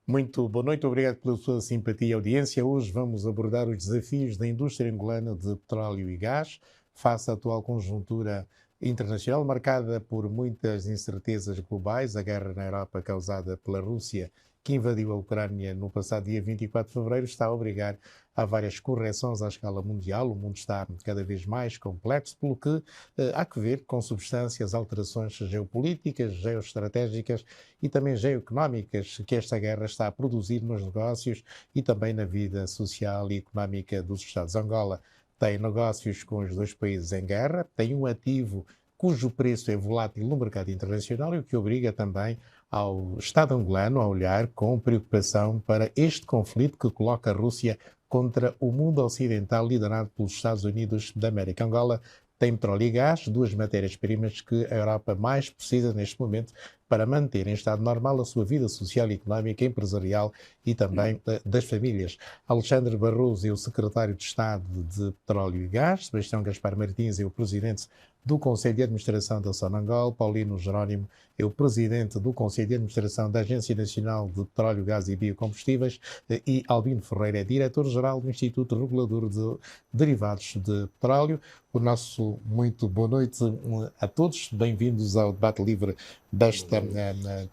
Muito boa noite, obrigado pela sua simpatia e audiência. Hoje vamos abordar os desafios da indústria angolana de petróleo e gás face à atual conjuntura internacional marcada por muitas incertezas globais. A guerra na Europa causada pela Rússia, que invadiu a Ucrânia no passado dia 24 de fevereiro, está a obrigar a várias correções à escala mundial. O mundo está cada vez mais complexo, pelo que há que ver com substâncias, alterações geopolíticas, geoestratégicas e também geoeconómicas que esta guerra está a produzir nos negócios e também na vida social e económica dos Estados. Angola tem negócios com os dois países em guerra, tem um ativo cujo preço é volátil no mercado internacional e o que obriga também ao Estado angolano a olhar com preocupação para este conflito que coloca a Rússia contra o mundo ocidental liderado pelos Estados Unidos da América. Angola tem petróleo e gás, duas matérias-primas que a Europa mais precisa neste momento para manter em estado normal a sua vida social, económica, empresarial e também das famílias. Alexandre Barroso é o secretário de Estado de Petróleo e Gás, Sebastião Gaspar Martins é o presidente do Conselho de Administração da Sonangol, Paulino Jerónimo é o presidente do Conselho de Administração da Agência Nacional de Petróleo, Gás e Biocombustíveis e Albino Ferreira é diretor-geral do Instituto Regulador de Derivados de Petróleo. O nosso muito boa noite a todos, bem-vindos ao debate livre desta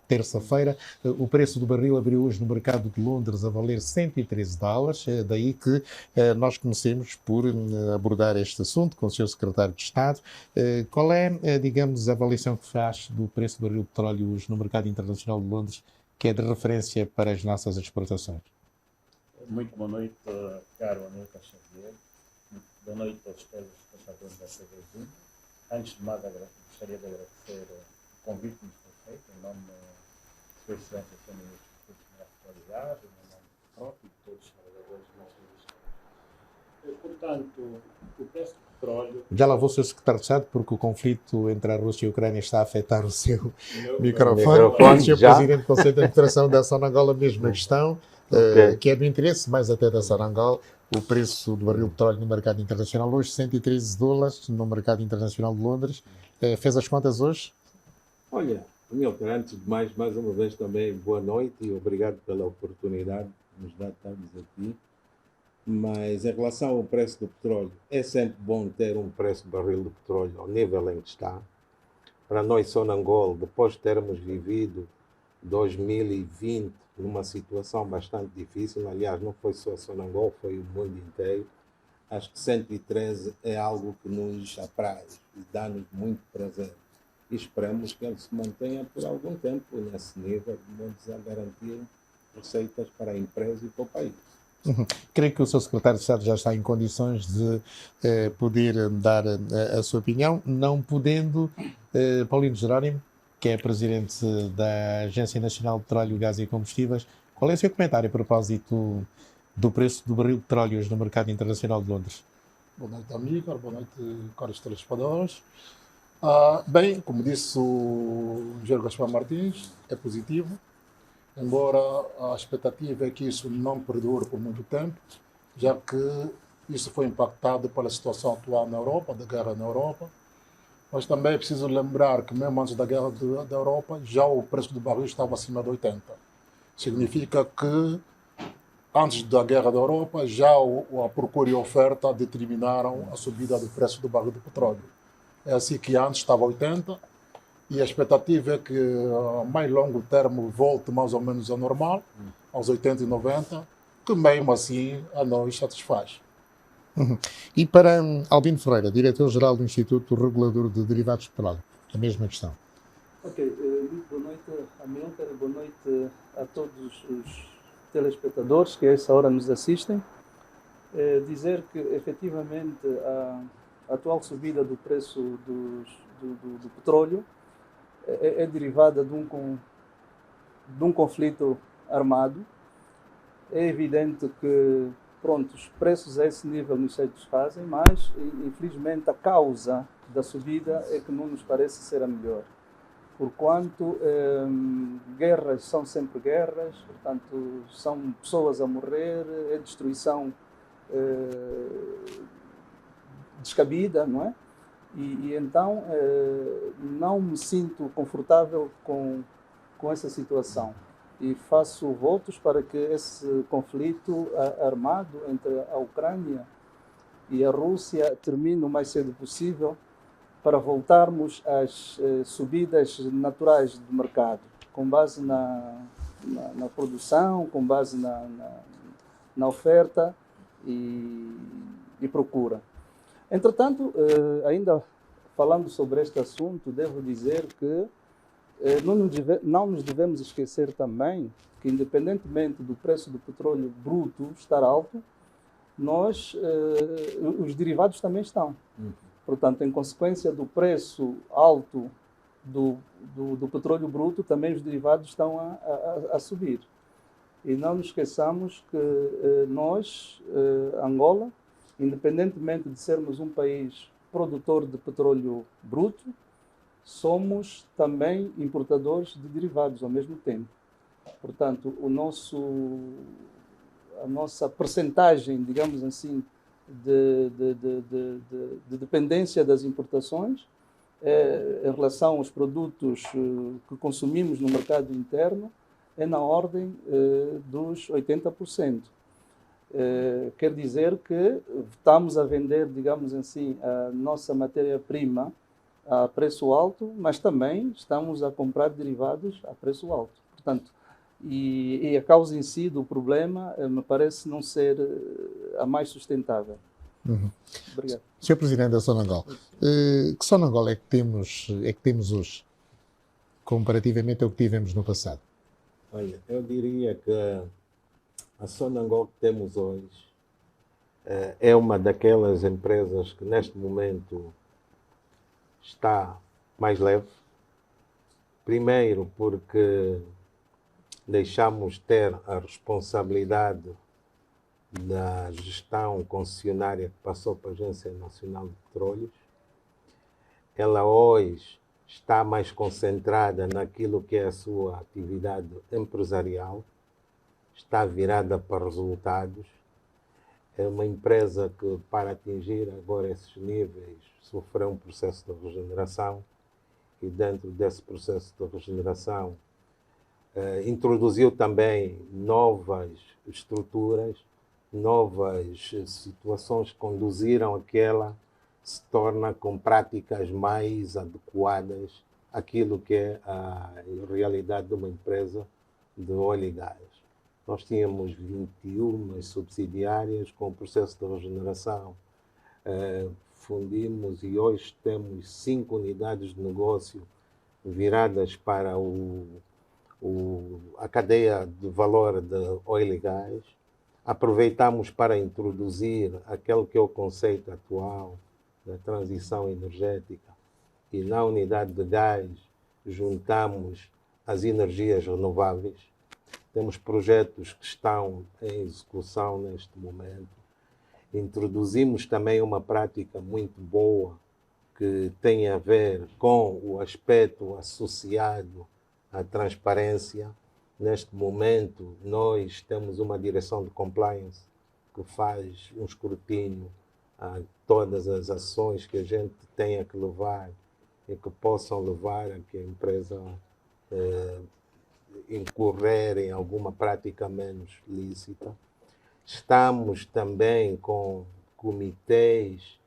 terça-feira. O preço do barril abriu hoje no mercado de Londres a valer $113, daí que nós comecemos por abordar este assunto com o Sr. Secretário de Estado. Qual é, digamos, a avaliação que faz do preço do barril de petróleo hoje no mercado internacional de Londres, que é de referência para as nossas exportações? Muito boa noite, caro Anilton Xavier. Boa noite aos telespectadores da TV1. Antes de nada, gostaria de agradecer o convite que nos foi feito, em nome de Sua Excelência, Sr. Ministro dos Recursos Naturais, em nome próprio e de todos os trabalhadores do nosso país. Portanto, o preço do petróleo... Já lá vou ser secretário de Estado, porque o conflito entre a Rússia e a Ucrânia está a afetar o seu microfone. Sr. Presidente do Conselho de Administração da Sonangol, a mesma questão, que é do interesse mais até da Sonangol. O preço do barril de petróleo no mercado internacional hoje, $113 no mercado internacional de Londres. Fez as contas hoje? Olha, Milton, antes de mais uma vez também boa noite e obrigado pela oportunidade que nos dá de estarmos aqui. Mas em relação ao preço do petróleo, é sempre bom ter um preço do barril de petróleo ao nível em que está. Para nós, Sonangol, depois de termos vivido 2020 numa situação bastante difícil, aliás, não foi só Sonangol, foi o mundo inteiro, acho que 113 é algo que nos apraz e dá-nos muito prazer. E esperamos que ele se mantenha por algum tempo nesse nível, de modo a garantir receitas para a empresa e para o país. Creio que o Sr. Secretário de Estado já está em condições de poder dar a sua opinião, não podendo, Paulino Jerónimo, que é Presidente da Agência Nacional de Petróleo, Gás e Combustíveis, qual é o seu comentário a propósito do preço do barril de petróleo hoje no mercado internacional de Londres? Boa noite, amigo. Boa noite, caros telespectadores. Bem, como disse o Engenheiro Gaspar Martins, é positivo, embora a expectativa é que isso não perdure por muito tempo, já que isso foi impactado pela situação atual na Europa, da guerra na Europa. Mas também é preciso lembrar que mesmo antes da guerra da Europa, já o preço do barril estava acima de 80. Significa que antes da guerra da Europa, já a procura e a oferta determinaram a subida do preço do barril de petróleo. É assim que antes estava 80 e a expectativa é que a mais longo termo volte mais ou menos ao normal, aos 80 e 90, que mesmo assim a nós satisfaz. E para Albino Ferreira, Diretor-Geral do Instituto Regulador de Derivados de Petróleo, a mesma questão. Ok, muito boa noite a Milton, boa noite a todos os telespectadores que a essa hora nos assistem. Dizer que efetivamente a atual subida do preço do petróleo é derivada de um conflito armado. É evidente que os preços a esse nível nos satisfazem, mas infelizmente a causa da subida é que não nos parece ser a melhor. Porquanto guerras são sempre guerras, portanto são pessoas a morrer, é destruição descabida, não é? E então não me sinto confortável com essa situação. e faço votos para que esse conflito armado entre a Ucrânia e a Rússia termine o mais cedo possível para voltarmos às subidas naturais do mercado, com base na produção, com base na oferta e procura. Entretanto, ainda falando sobre este assunto, devo dizer que não nos devemos esquecer também que, independentemente do preço do petróleo bruto estar alto, os derivados também estão. Portanto, em consequência do preço alto do petróleo bruto, também os derivados estão a subir. E não nos esqueçamos que nós, Angola, independentemente de sermos um país produtor de petróleo bruto, somos também importadores de derivados ao mesmo tempo. Portanto, a nossa percentagem, digamos assim, de dependência das importações em relação aos produtos que consumimos no mercado interno é na ordem dos 80%. Quer dizer que estamos a vender, digamos assim, a nossa matéria-prima a preço alto, mas também estamos a comprar derivados a preço alto. Portanto, e a causa em si do problema me parece não ser a mais sustentável. Obrigado. Sr. Presidente da Sonangol, que Sonangol é que temos hoje, comparativamente ao que tivemos no passado? Olha, eu diria que a Sonangol que temos hoje é uma daquelas empresas que neste momento está mais leve. Primeiro porque deixamos ter a responsabilidade da gestão concessionária que passou para a Agência Nacional de Petróleos. Ela hoje está mais concentrada naquilo que é a sua atividade empresarial, está virada para resultados. É uma empresa que, para atingir agora esses níveis, sofreu um processo de regeneração e, dentro desse processo de regeneração, introduziu também novas estruturas, novas situações que conduziram a que ela se torna com práticas mais adequadas àquilo que é a realidade de uma empresa de óleo e gás. Nós tínhamos 21 subsidiárias com o processo de regeneração. Fundimos e hoje temos 5 unidades de negócio viradas para a cadeia de valor de óleo e gás. Aproveitamos para introduzir aquele que é o conceito atual da transição energética e na unidade de gás juntamos as energias renováveis. Temos projetos que estão em execução neste momento. Introduzimos também uma prática muito boa que tem a ver com o aspecto associado à transparência. Neste momento, nós temos uma direção de compliance que faz um escrutínio a todas as ações que a gente tenha que levar e que possam levar a que a empresa incorrer em alguma prática menos lícita. Estamos também com comitês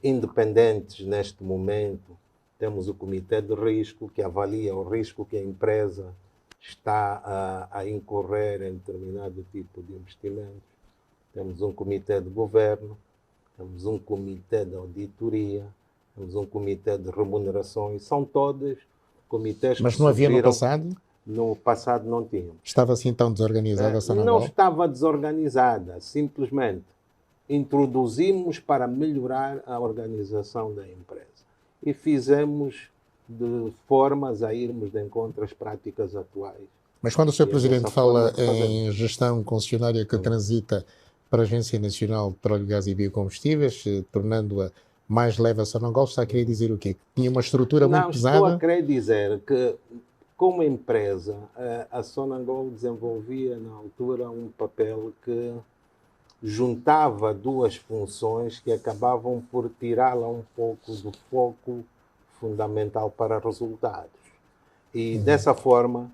independentes neste momento. Temos o comitê de risco que avalia o risco que a empresa está a incorrer em determinado tipo de investimentos. Temos um comitê de governo, temos um comitê de auditoria, temos um comitê de remunerações. São todos comitês que Mas não havia no passado? No passado não tínhamos. Estava assim tão desorganizada a Sonangol? Não estava desorganizada, simplesmente introduzimos para melhorar a organização da empresa e fizemos de formas a irmos de encontro às práticas atuais. Mas quando o Sr. Presidente fala em gestão concessionária que transita para a Agência Nacional de Petróleo, Gás e Biocombustíveis, tornando-a mais leve a Sonangol, está a querer dizer o quê? Que tinha uma estrutura muito pesada? Não, estou a querer dizer que, como empresa, a Sonangol desenvolvia na altura um papel que juntava duas funções que acabavam por tirá-la um pouco do foco fundamental para resultados. E dessa forma,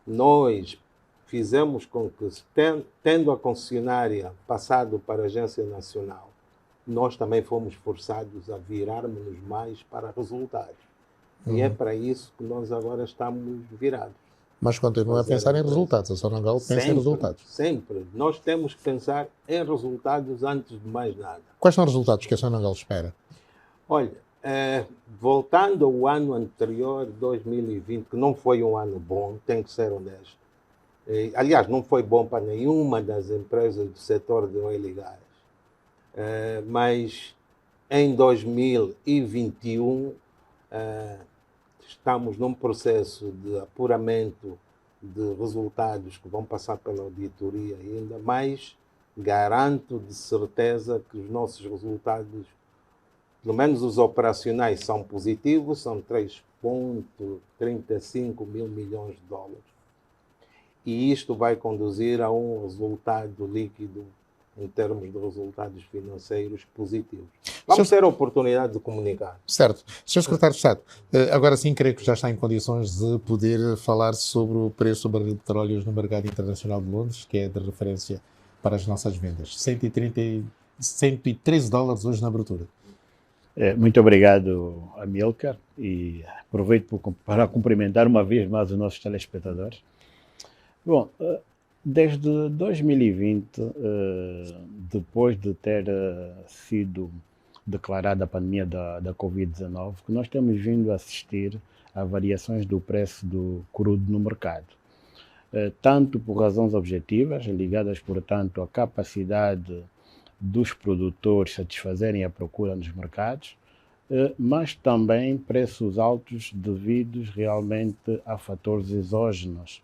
nós fizemos com que, tendo a concessionária passado para a Agência Nacional, nós também fomos forçados a virarmos mais para resultados. E é para isso que nós agora estamos virados. Mas continua a pensar em resultados. A Sonangol pensa em resultados. Sempre. Nós temos que pensar em resultados antes de mais nada. Quais são os resultados que a Sonangol espera? Olha, voltando ao ano anterior, 2020, que não foi um ano bom, tem que ser honesto. Aliás, não foi bom para nenhuma das empresas do setor de óleo e gás. Mas em 2021 estamos num processo de apuramento de resultados que vão passar pela auditoria ainda, mas garanto de certeza que os nossos resultados, pelo menos os operacionais, são positivos, são 3,35 mil milhões de dólares. E isto vai conduzir a um resultado líquido em termos de resultados financeiros positivos. Vamos ter a oportunidade de comunicar. Certo. Sr. Secretário de Estado, agora sim creio que já está em condições de poder falar sobre o preço do barril de petróleo no mercado internacional de Londres, que é de referência para as nossas vendas. 113 dólares hoje na abertura. Muito obrigado, Amílcar, e aproveito para cumprimentar uma vez mais os nossos telespectadores. Bom, desde 2020, depois de ter sido declarada a pandemia da Covid-19, que nós temos vindo a assistir a variações do preço do crudo no mercado. Tanto por razões objetivas, ligadas, portanto, à capacidade dos produtores satisfazerem a procura nos mercados, mas também preços altos devidos realmente a fatores exógenos.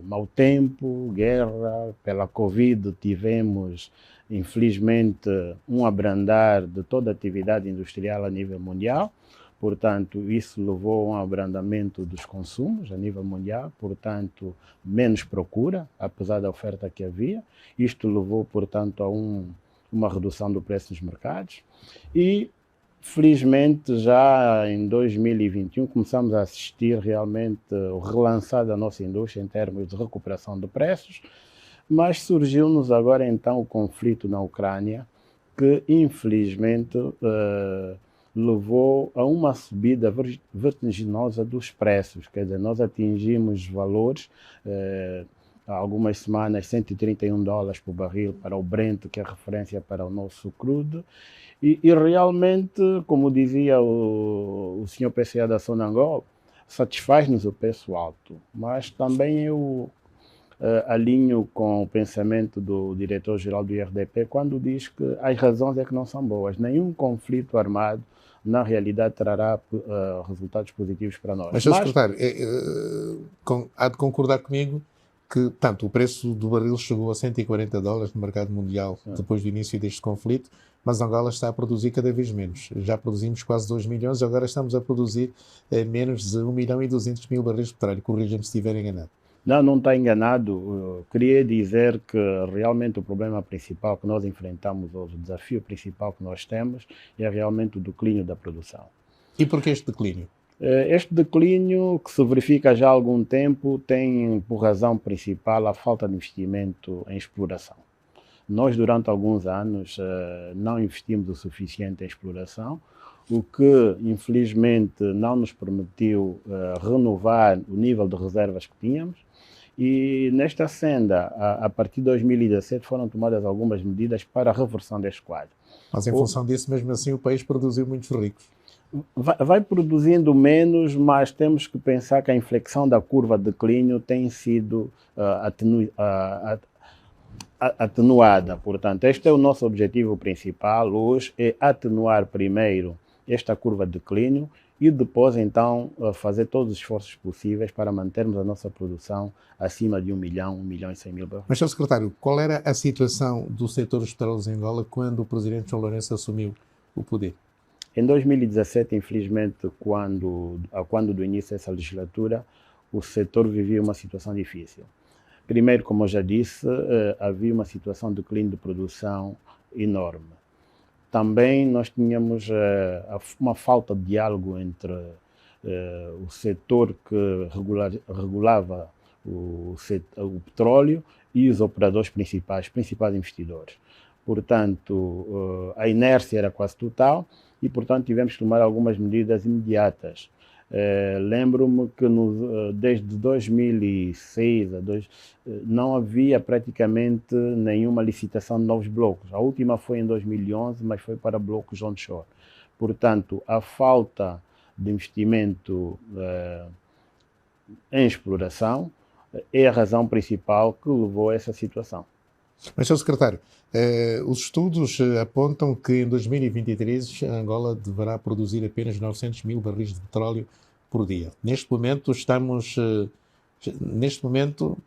Mau tempo, guerra, pela Covid tivemos, infelizmente, um abrandar de toda a atividade industrial a nível mundial, portanto, isso levou a um abrandamento dos consumos a nível mundial, portanto, menos procura, apesar da oferta que havia. Isto levou, portanto, a uma redução do preço nos mercados e, felizmente, já em 2021 começamos a assistir realmente o relançar da nossa indústria em termos de recuperação de preços, mas surgiu-nos agora então o conflito na Ucrânia, que infelizmente levou a uma subida vertiginosa dos preços. Quer dizer, nós atingimos valores, há algumas semanas, 131 dólares por barril para o Brent, que é referência para o nosso crudo. E realmente, como dizia o senhor PCA da Sonangol, satisfaz-nos o preço alto, mas também eu alinho com o pensamento do diretor-geral do IRDP quando diz que as razões é que não são boas. Nenhum conflito armado, na realidade, trará resultados positivos para nós. Mas, Sr. Secretário, há de concordar comigo que, tanto o preço do barril chegou a 140 dólares no mercado mundial depois do início deste conflito, mas Angola está a produzir cada vez menos. Já produzimos quase 2 milhões, agora estamos a produzir menos de 1 milhão e 200 mil barris de petróleo. Corrija-me se estiver enganado. Não está enganado. Eu queria dizer que realmente o problema principal que nós enfrentamos hoje, o desafio principal que nós temos, é realmente o declínio da produção. E por que este declínio? Este declínio, que se verifica já há algum tempo, tem por razão principal a falta de investimento em exploração. Nós, durante alguns anos, não investimos o suficiente em exploração, o que, infelizmente, não nos permitiu renovar o nível de reservas que tínhamos. E nesta senda, a partir de 2017, foram tomadas algumas medidas para a reversão deste quadro. Mas, em função disso, mesmo assim, o país produziu muitos ricos. Vai produzindo menos, mas temos que pensar que a inflexão da curva de declínio tem sido atenuada. Portanto, este é o nosso objetivo principal hoje, é atenuar primeiro esta curva de declínio e depois, então, fazer todos os esforços possíveis para mantermos a nossa produção acima de 1 milhão e 100 mil barris. Mas, Sr. Secretário, qual era a situação do setor dos petróleos em Angola quando o Presidente João Lourenço assumiu o poder? Em 2017, infelizmente, quando do início dessa legislatura, o setor vivia uma situação difícil. Primeiro, como eu já disse, havia uma situação de declínio de produção enorme. Também nós tínhamos uma falta de diálogo entre o setor que regulava o petróleo e os operadores principais investidores. Portanto, a inércia era quase total e, portanto, tivemos que tomar algumas medidas imediatas. Lembro-me que desde 2006 não havia praticamente nenhuma licitação de novos blocos. A última foi em 2011, mas foi para blocos onshore. Portanto, a falta de investimento em exploração é a razão principal que levou a essa situação. Mas, Sr. Secretário, os estudos apontam que em 2023 a Angola deverá produzir apenas 900 mil barris de petróleo por dia. Neste momento,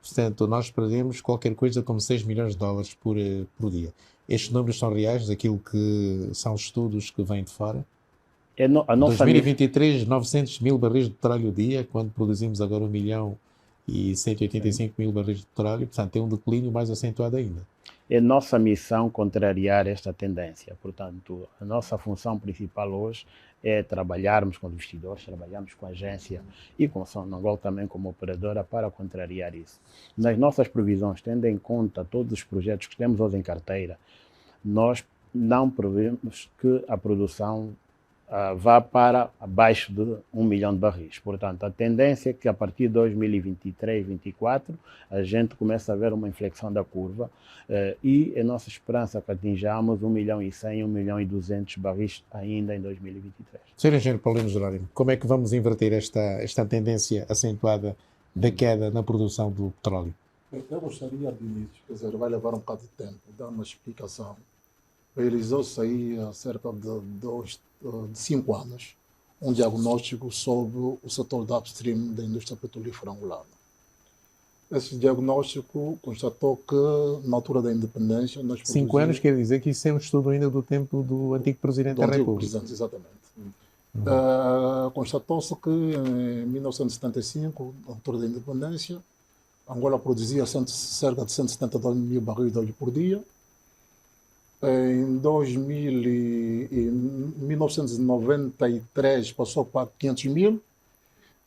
portanto, nós perdemos qualquer coisa como 6 milhões de dólares por dia. Estes números são reais, daquilo que são os estudos que vêm de fora? Em 2023, 900 mil barris de petróleo dia, quando produzimos agora 1 milhão e 185 mil barris de petróleo, portanto, tem um declínio mais acentuado ainda. É nossa missão contrariar esta tendência. Portanto, a nossa função principal hoje é trabalharmos com investidores, trabalharmos com a agência e com a Sonangol também como operadora para contrariar isso. Nas nossas previsões, tendo em conta todos os projetos que temos hoje em carteira, nós não prevemos que a produção vá para abaixo de 1 milhão de barris. Portanto, a tendência é que a partir de 2023, 2024, a gente começa a ver uma inflexão da curva e a nossa esperança que atinjamos 1 milhão e 100, 1 milhão e 200 barris ainda em 2023. Sr. Engenheiro Paulino Jerónimo, como é que vamos inverter esta tendência acentuada da queda na produção do petróleo? Eu gostaria de, quer dizer, vai levar um bocado de tempo, dar uma explicação. Realizou-se aí há cerca de 5 anos um diagnóstico sobre o setor da upstream da indústria petrolífera angolana. Esse diagnóstico constatou que, na altura da independência, nós 5 anos quer dizer que isso é um estudo ainda do tempo do antigo Presidente da República. Presidente, exatamente. Constatou-se que em 1975, na altura da independência, Angola produzia cerca de 172 mil barris de óleo por dia. Em 1993 passou para 500 mil,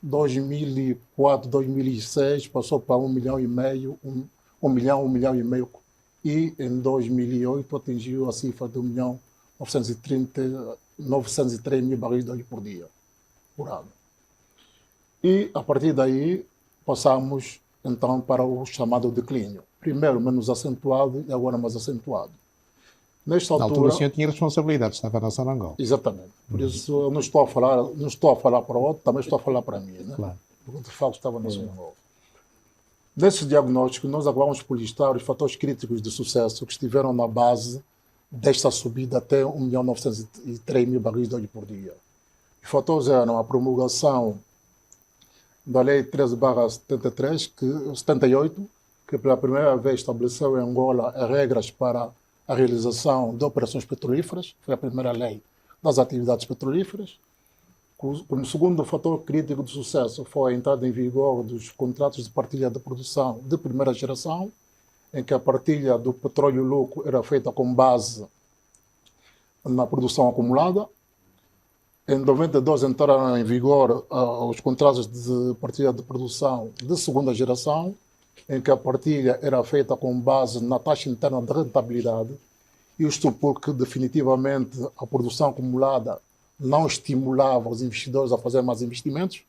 2004, 2006 passou para 1 milhão e meio, 1 milhão e meio, e em 2008 atingiu a cifra de 1 milhão 903 mil barris de óleo por dia, por ano. E a partir daí passamos então para o chamado declínio, primeiro menos acentuado e agora mais acentuado. Nesta altura, o senhor tinha responsabilidade, estava na Sonangol. Exatamente. Por isso eu não estou a falar para o outro, também estou a falar para mim, né? Claro. Porque de facto estava na Sonangol. Nesse diagnóstico, nós acabamos por listar os fatores críticos de sucesso que estiveram na base desta subida até 1 milhão 903 mil barris de óleo por dia. Os fatores eram a promulgação da Lei 13/78, que pela primeira vez estabeleceu em Angola as regras para a realização de operações petrolíferas, foi a primeira lei das atividades petrolíferas. Como segundo fator crítico de sucesso foi a entrada em vigor dos contratos de partilha de produção de primeira geração, em que a partilha do petróleo louco era feita com base na produção acumulada. Em 92 entraram em vigor os contratos de partilha de produção de segunda geração, em que a partilha era feita com base na taxa interna de rentabilidade, isto porque definitivamente a produção acumulada não estimulava os investidores a fazer mais investimentos,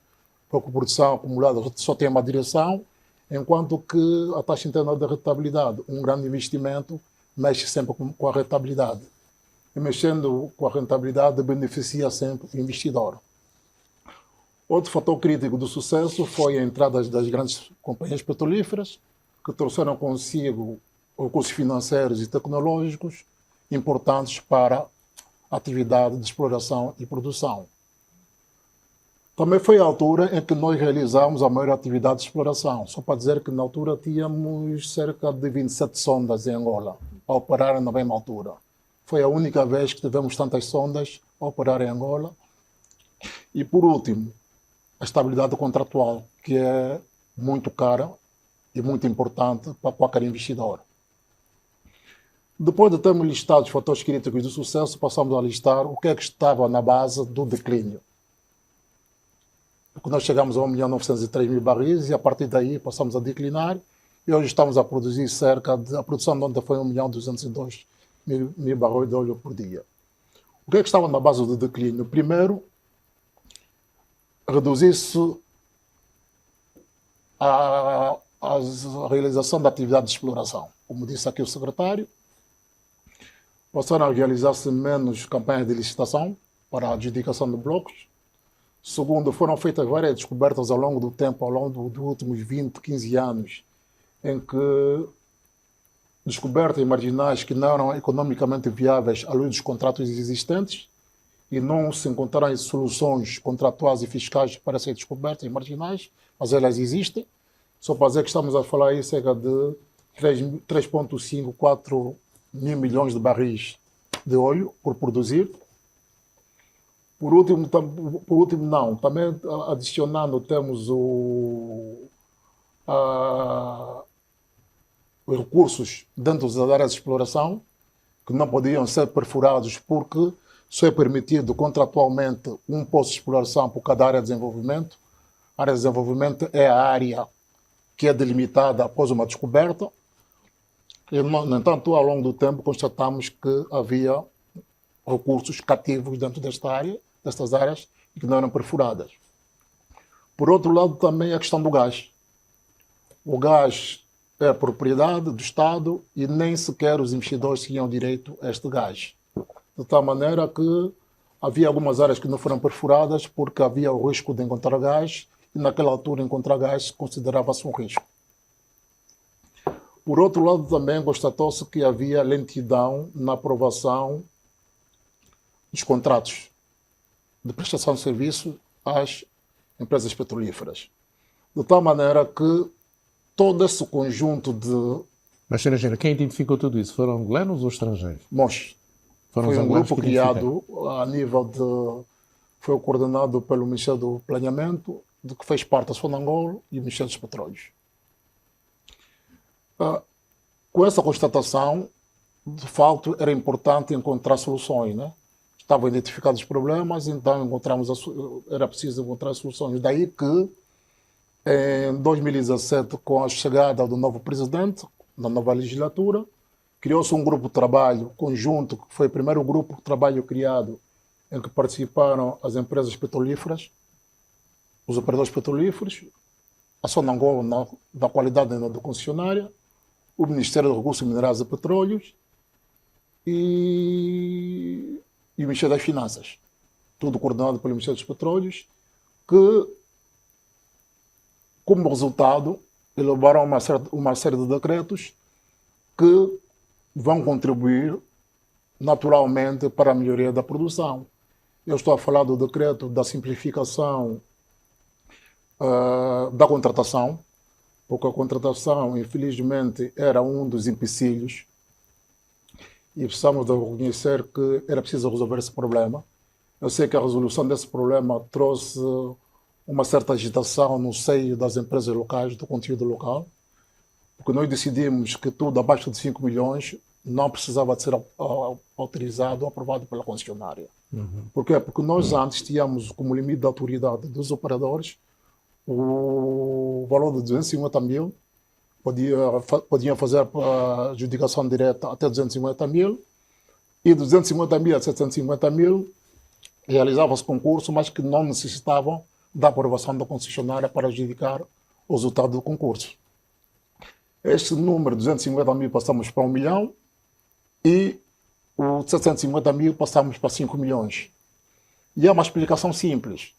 porque a produção acumulada só tem uma direção, enquanto que a taxa interna de rentabilidade, um grande investimento, mexe sempre com a rentabilidade. E mexendo com a rentabilidade beneficia sempre o investidor. Outro fator crítico do sucesso foi a entrada das grandes companhias petrolíferas, que trouxeram consigo recursos financeiros e tecnológicos importantes para a atividade de exploração e produção. Também foi a altura em que nós realizamos a maior atividade de exploração. Só para dizer que na altura tínhamos cerca de 27 sondas em Angola a operar na mesma altura. Foi a única vez que tivemos tantas sondas a operar em Angola. E por último, a estabilidade contratual, que é muito cara e muito importante para qualquer investidor. Depois de termos listado os fatores críticos de sucesso, passamos a listar o que é que estava na base do declínio. porque nós chegamos a 1.903.000 barris e a partir daí passamos a declinar e hoje estamos a produzir a produção de ontem foi 1.202.000 barris de óleo por dia. O que é que estava na base do declínio? Primeiro, reduzir-se a realização da atividade de exploração. Como disse aqui o secretário, passaram a realizar-se menos campanhas de licitação para a adjudicação de blocos. Segundo, foram feitas várias descobertas ao longo do tempo, ao longo dos últimos 20, 15 anos, em que descobertas marginais que não eram economicamente viáveis à luz dos contratos existentes e não se encontraram soluções contratuais e fiscais para essas descobertas marginais, mas elas existem. Só para dizer que estamos a falar aí cerca de 3,5, 4 mil milhões de barris de óleo por produzir. Por último, também adicionando, temos os recursos dentro das áreas de exploração que não podiam ser perfurados porque só é permitido contratualmente um posto de exploração por cada área de desenvolvimento. A área de desenvolvimento é a área que é delimitada após uma descoberta. E, no entanto, ao longo do tempo, constatamos que havia recursos cativos dentro destas áreas e que não eram perfuradas. Por outro lado, também a questão do gás. O gás é propriedade do Estado e nem sequer os investidores tinham direito a este gás. De tal maneira que havia algumas áreas que não foram perfuradas porque havia o risco de encontrar gás e naquela altura encontrar gás considerava-se um risco. Por outro lado, também constatou-se que havia lentidão na aprovação dos contratos de prestação de serviço às empresas petrolíferas. De tal maneira que todo esse conjunto de... Mas, Sr. Engenheiro, quem identificou tudo isso? Foram angolanos ou estrangeiros? Nós. Foi um grupo criado a nível de... Foi coordenado pelo Ministério do Planeamento, de que fez parte a Sonangol e o Ministério dos Petróleos. Com essa constatação, de facto, era importante encontrar soluções, né? Estavam identificados os problemas, então era preciso encontrar soluções. Daí que, em 2017, com a chegada do novo presidente, na nova legislatura, criou-se um grupo de trabalho conjunto, que foi o primeiro grupo de trabalho criado, em que participaram as empresas petrolíferas, os operadores petrolíferos, a Sonangol, da qualidade da concessionária, o Ministério dos Recursos Minerais e Petróleos e o Ministério das Finanças. Tudo coordenado pelo Ministério dos Petróleos, que, como resultado, elaboraram uma série de decretos que vão contribuir naturalmente para a melhoria da produção. Eu estou a falar do decreto da simplificação da contratação, porque a contratação, infelizmente, era um dos empecilhos e precisamos de reconhecer que era preciso resolver esse problema. Eu sei que a resolução desse problema trouxe uma certa agitação no seio das empresas locais, do conteúdo local, porque nós decidimos que tudo abaixo de 5 milhões não precisava de ser autorizado ou aprovado pela concessionária. Por quê? Porque nós antes tínhamos como limite da autoridade dos operadores o valor de 250 mil, podiam fazer a adjudicação direta até 250 mil, e 250 mil a 750 mil realizavam-se concurso, mas que não necessitavam da aprovação da concessionária para adjudicar o resultado do concurso. Este número, 250 mil, passamos para 1 milhão e o 750 mil passamos para 5 milhões. E é uma explicação simples.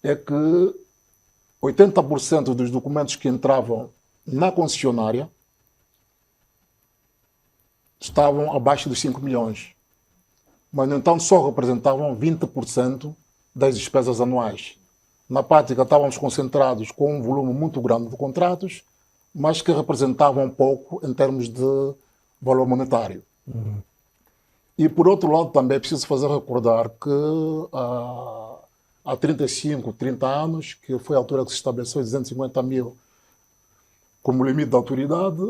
É que 80% dos documentos que entravam na concessionária estavam abaixo dos 5 milhões. Mas, no entanto, só representavam 20% das despesas anuais. Na prática, estávamos concentrados com um volume muito grande de contratos, mas que representavam pouco em termos de valor monetário. E, por outro lado, também é preciso fazer recordar que há 35, 30 anos, que foi a altura que se estabeleceu 250 mil como limite da autoridade,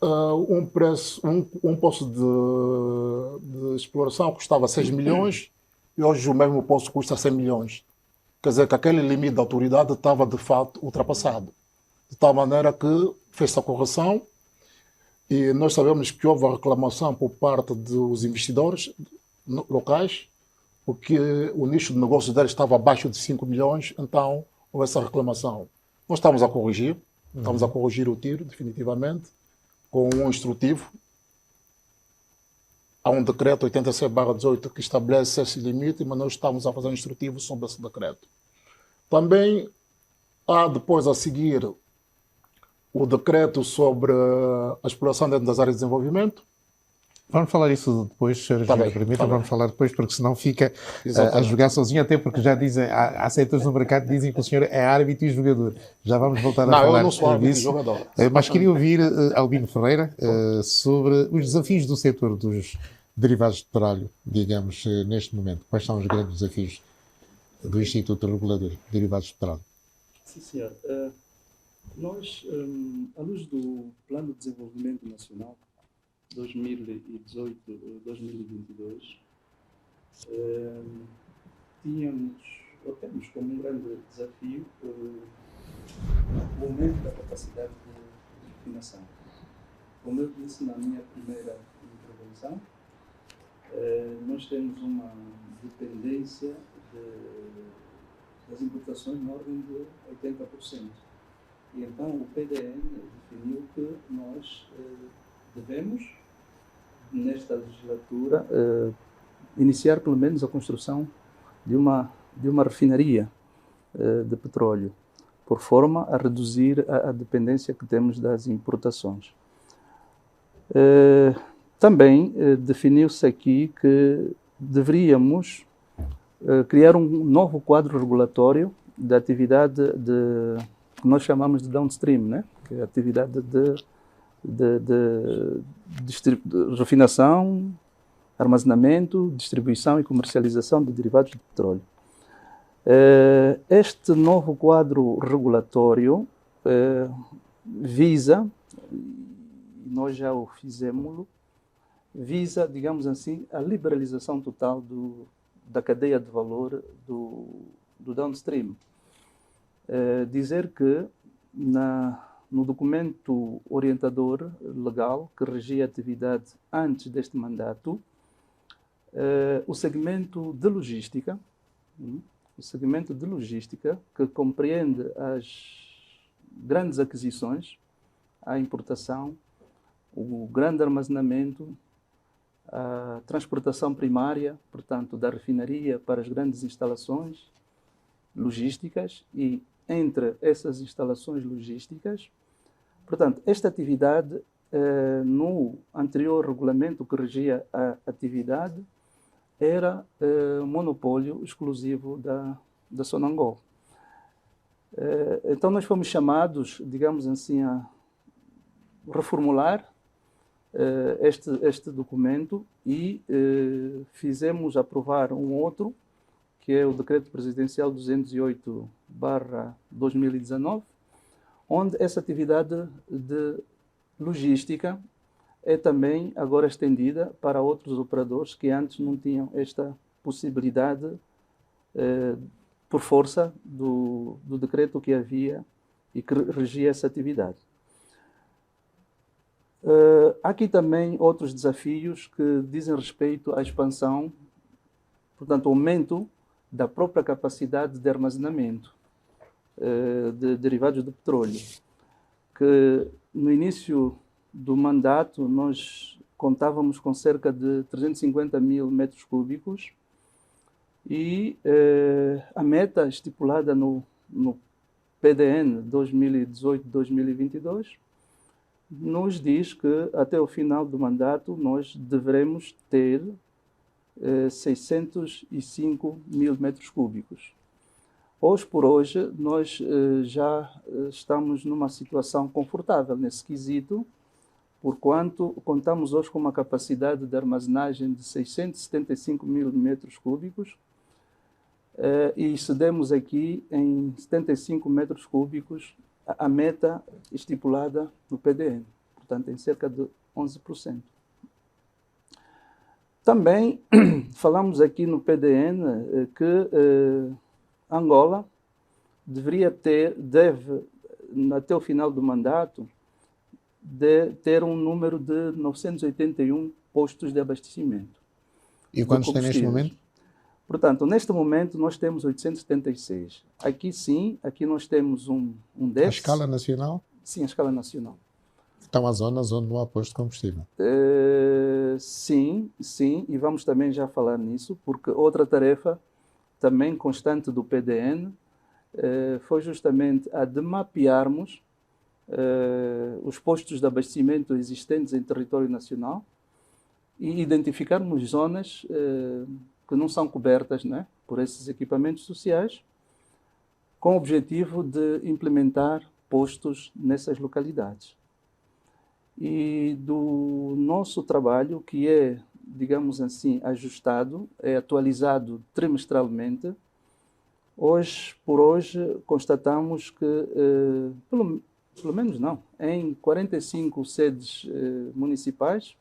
um posto de exploração custava 6 milhões e hoje o mesmo posto custa 100 milhões. quer dizer que aquele limite da autoridade estava de fato ultrapassado. De tal maneira que fez-se a correção e nós sabemos que houve a reclamação por parte dos investidores locais, porque o nicho de negócios deles estava abaixo de 5 milhões, então houve essa reclamação. Nós estamos a corrigir o tiro, definitivamente, com um instrutivo. Há um decreto 86/18 que estabelece esse limite, mas nós estamos a fazer um instrutivo sobre esse decreto. Também há depois a seguir o decreto sobre a exploração dentro das áreas de desenvolvimento. Vamos falar isso depois, Sr. Engenheiro, permita, vamos falar depois, porque senão fica a jogar sozinho, até porque já dizem, há setores no mercado que dizem que o senhor é árbitro e jogador. Já vamos voltar a falar eu não sou árbitro e disso. jogador. Mas queria ouvir Albino Ferreira sobre os desafios do setor dos derivados de petróleo, digamos, neste momento. Quais são os grandes desafios do Instituto Regulador de Derivados de Petróleo? Sim, senhor. Nós, à luz do Plano de Desenvolvimento Nacional 2018-2022, temos como um grande desafio o aumento da capacidade de refinação. Como eu disse na minha primeira intervenção, nós temos uma dependência das importações na ordem de 80%. E então o PDN definiu que nós devemos, nesta legislatura, iniciar pelo menos a construção de uma refinaria de petróleo, por forma a reduzir a dependência que temos das importações. Também definiu-se aqui que deveríamos criar um novo quadro regulatório da atividade que nós chamamos de downstream, né? Que é a atividade de refinação, armazenamento, distribuição e comercialização de derivados de petróleo. Este novo quadro regulatório visa, nós já o fizemos, visa, digamos assim, a liberalização total da cadeia de valor do downstream. Dizer que no documento orientador legal que regia a atividade antes deste mandato, o segmento de logística, que compreende as grandes aquisições, a importação, o grande armazenamento, a transportação primária, portanto, da refinaria para as grandes instalações logísticas e entre essas instalações logísticas. Portanto, esta atividade, no anterior regulamento que regia a atividade, era monopólio exclusivo da Sonangol. Então, nós fomos chamados, digamos assim, a reformular este documento e fizemos aprovar um outro, que é o Decreto Presidencial 208/2019, onde essa atividade de logística é também agora estendida para outros operadores que antes não tinham esta possibilidade por força do decreto que havia e que regia essa atividade. Há aqui também outros desafios que dizem respeito à expansão, portanto, aumento da própria capacidade de armazenamento de derivados do petróleo, que no início do mandato nós contávamos com cerca de 350 mil metros cúbicos e a meta estipulada no PDN 2018-2022 nos diz que até o final do mandato nós devemos ter 605 mil metros cúbicos. Hoje por hoje, nós já estamos numa situação confortável nesse quesito, porquanto contamos hoje com uma capacidade de armazenagem de 675 mil metros cúbicos e excedemos aqui em 75 metros cúbicos a meta estipulada no PDN, portanto, em cerca de 11%. Também falamos aqui no PDN que Angola deve, até o final do mandato, ter um número de 981 postos de abastecimento. E quantos tem neste momento? Portanto, neste momento nós temos 876. Aqui sim, aqui nós temos um déficit. A escala nacional? Sim, a escala nacional. Estão as zonas onde não há posto de combustível. Sim, e vamos também já falar nisso, porque outra tarefa também constante do PDN foi justamente a de mapearmos os postos de abastecimento existentes em território nacional e identificarmos zonas que não são cobertas, né, por esses equipamentos sociais, com o objetivo de implementar postos nessas localidades. E do nosso trabalho, que é, digamos assim, ajustado, é atualizado trimestralmente, por hoje constatamos que, pelo menos não, em 45 sedes municipais,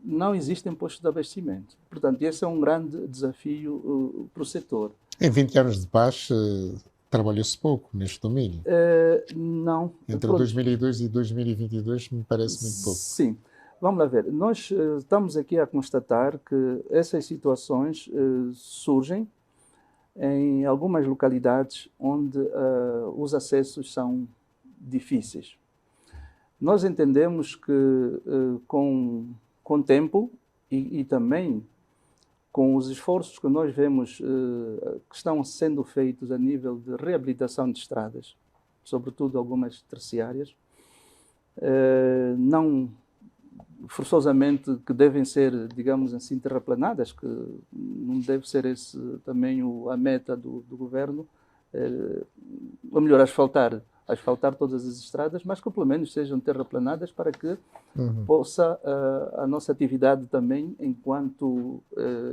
não existem postos de abastecimento. Portanto, esse é um grande desafio para o setor. Em 20 anos de paz, trabalhou-se pouco neste domínio. Não. Entre 2002 e 2022 me parece muito pouco. Sim. Vamos lá ver. Nós estamos aqui a constatar que essas situações surgem em algumas localidades onde os acessos são difíceis. Nós entendemos que com o tempo e também com os esforços que nós vemos que estão sendo feitos a nível de reabilitação de estradas, sobretudo algumas terciárias, não forçosamente que devem ser, digamos assim, terraplanadas, que não deve ser esse também a meta do governo, ou melhor, asfaltar todas as estradas, mas que pelo menos sejam terraplanadas para que possa a nossa atividade também, enquanto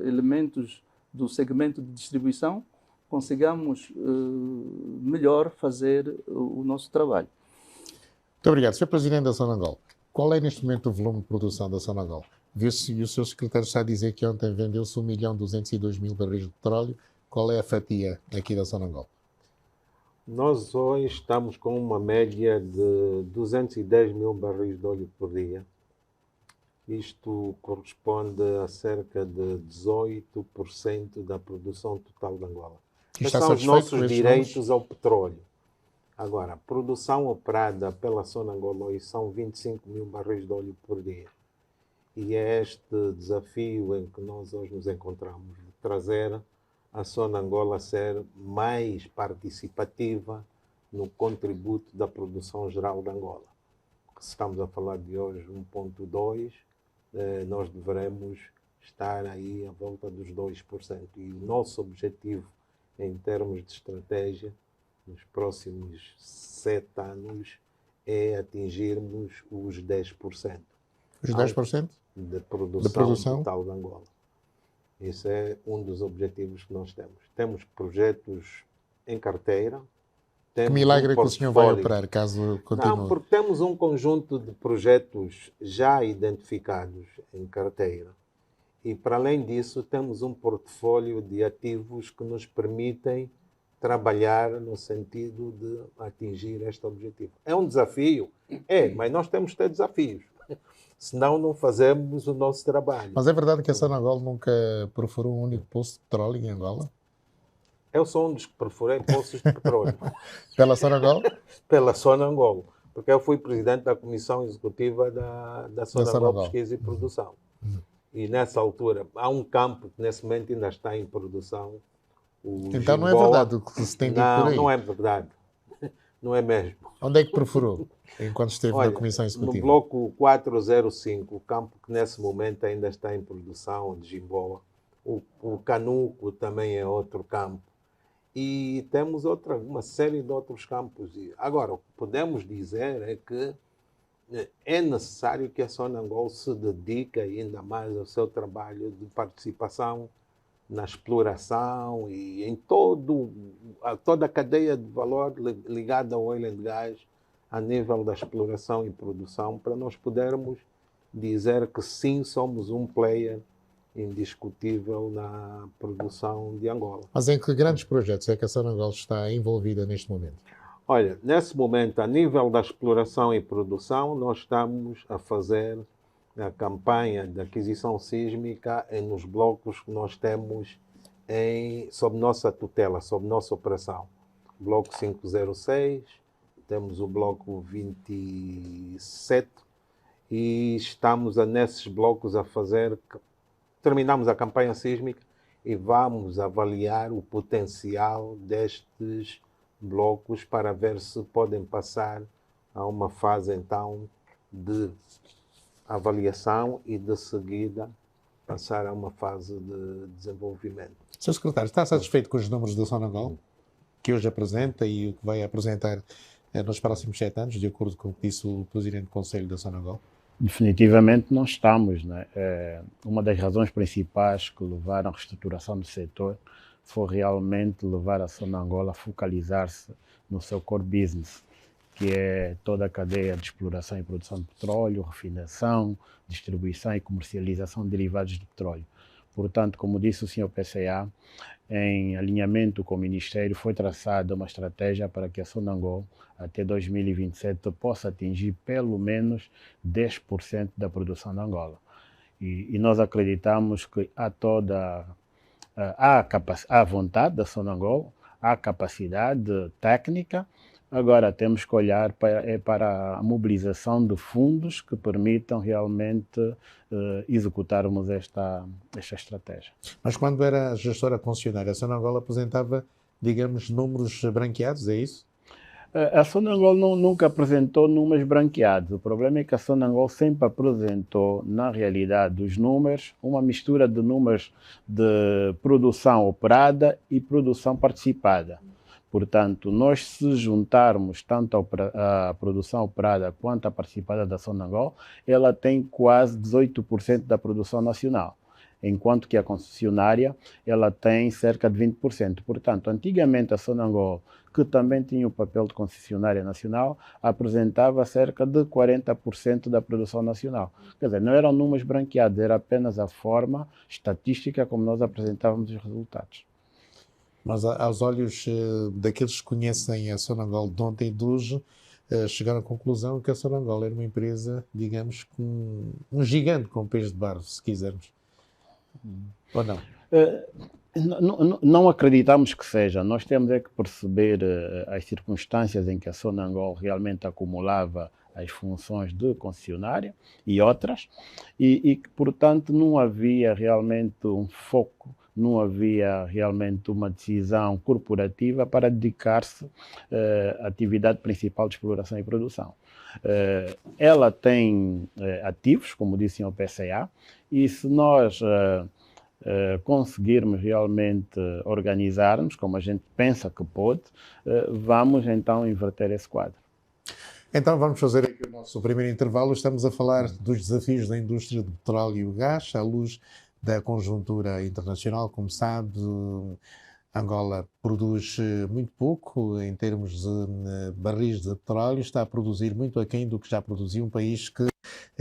elementos do segmento de distribuição, consigamos melhor fazer o nosso trabalho. Muito obrigado. Sr. Presidente da Sonangol, qual é neste momento o volume de produção da Sonangol? Viu-se, e o Sr. Secretário está a dizer que ontem vendeu-se 1.202.000 barris de petróleo. Qual é a fatia aqui da Sonangol? Nós hoje estamos com uma média de 210 mil barris de óleo por dia. Isto corresponde a cerca de 18% da produção total de Angola. Estes são os nossos direitos ao petróleo. Agora, a produção operada pela Sonangol hoje são 25 mil barris de óleo por dia. E é este desafio em que nós hoje nos encontramos, de trazer a Sonangol a ser mais participativa no contributo da produção geral de Angola. Se estamos a falar de hoje 1,2%, nós deveremos estar aí à volta dos 2%. E o nosso objetivo, em termos de estratégia, nos próximos 7 anos, é atingirmos os 10%. Os 10%? De produção total de Angola. Esse é um dos objetivos que nós temos. Temos projetos em carteira. Que milagre que o senhor vai operar, caso continue? Não, porque temos um conjunto de projetos já identificados em carteira. E, para além disso, temos um portfólio de ativos que nos permitem trabalhar no sentido de atingir este objetivo. É um desafio? Mas nós temos que ter desafios. Senão não fazemos o nosso trabalho. Mas é verdade que a Sonangol nunca perfurou um único poço de petróleo em Angola? Eu sou um dos que perfurei poços de petróleo. Pela Sonangol? Pela Sonangol. Porque eu fui presidente da Comissão Executiva da Sonangol Pesquisa e Produção. E nessa altura, há um campo que nesse momento ainda está em produção. Então não é verdade o que se tem dito por aí? Não é verdade. Não é mesmo. Onde é que perfurou, enquanto esteve na Comissão Executiva? No bloco 405, o campo que nesse momento ainda está em produção, de Jimboa. O Canuco também é outro campo. E temos uma série de outros campos. Agora, o que podemos dizer é que é necessário que a Sonangol se dedique ainda mais ao seu trabalho de participação na exploração e em toda a cadeia de valor ligada ao oil and gas, a nível da exploração e produção, para nós podermos dizer que sim, somos um player indiscutível na produção de Angola. Mas em que grandes projetos é que a Sonangol está envolvida neste momento? Olha, nesse momento, a nível da exploração e produção, nós estamos a fazer a campanha de aquisição sísmica nos blocos que nós temos sob nossa tutela, sob nossa operação. Bloco 506, temos o bloco 27 e estamos nesses blocos a fazer... Terminamos a campanha sísmica e vamos avaliar o potencial destes blocos para ver se podem passar a uma fase, então, de avaliação e, de seguida, passar a uma fase de desenvolvimento. Sr. Secretário, está satisfeito com os números da Sonangol, que hoje apresenta e o que vai apresentar nos próximos 7 anos, de acordo com o que disse o Presidente do Conselho da Sonangol? Definitivamente não estamos, né? Uma das razões principais que levaram à reestruturação do setor foi realmente levar a Sonangol a focalizar-se no seu core business, que é toda a cadeia de exploração e produção de petróleo, refinação, distribuição e comercialização de derivados de petróleo. Portanto, como disse o Sr. PCA, em alinhamento com o Ministério, foi traçada uma estratégia para que a Sonangol, até 2027, possa atingir pelo menos 10% da produção de Angola. E nós acreditamos que há toda a vontade da Sonangol, há capacidade técnica. Agora temos que olhar para a mobilização de fundos que permitam realmente executarmos esta estratégia. Mas quando era gestora concessionária, a Sonangol apresentava, digamos, números branqueados, é isso? A Sonangol nunca apresentou números branqueados. O problema é que a Sonangol sempre apresentou, na realidade, os números, uma mistura de números de produção operada e produção participada. Portanto, nós, se juntarmos tanto a produção operada quanto a participada da Sonangol, ela tem quase 18% da produção nacional, enquanto que a concessionária ela tem cerca de 20%. Portanto, antigamente a Sonangol, que também tinha o papel de concessionária nacional, apresentava cerca de 40% da produção nacional. Quer dizer, não eram números branqueados, era apenas a forma estatística como nós apresentávamos os resultados. Mas aos olhos daqueles que conhecem a Sonangol de ontem e de hoje, chegaram à conclusão que a Sonangol era uma empresa, digamos, com um gigante com pés de barro, se quisermos. Ou não? Não acreditamos que seja. Nós temos é que perceber as circunstâncias em que a Sonangol realmente acumulava as funções de concessionária e outras, e que, portanto, não havia realmente um foco, não havia realmente uma decisão corporativa para dedicar-se à atividade principal de exploração e produção. Ela tem ativos, como disse o PCA, e se nós conseguirmos realmente organizar-nos, como a gente pensa que pode, vamos então inverter esse quadro. Então vamos fazer aqui o nosso primeiro intervalo. Estamos a falar dos desafios da indústria do petróleo e o gás, à luz da conjuntura internacional. Como sabe, Angola produz muito pouco em termos de barris de petróleo, está a produzir muito aquém do que já produziu, um país que,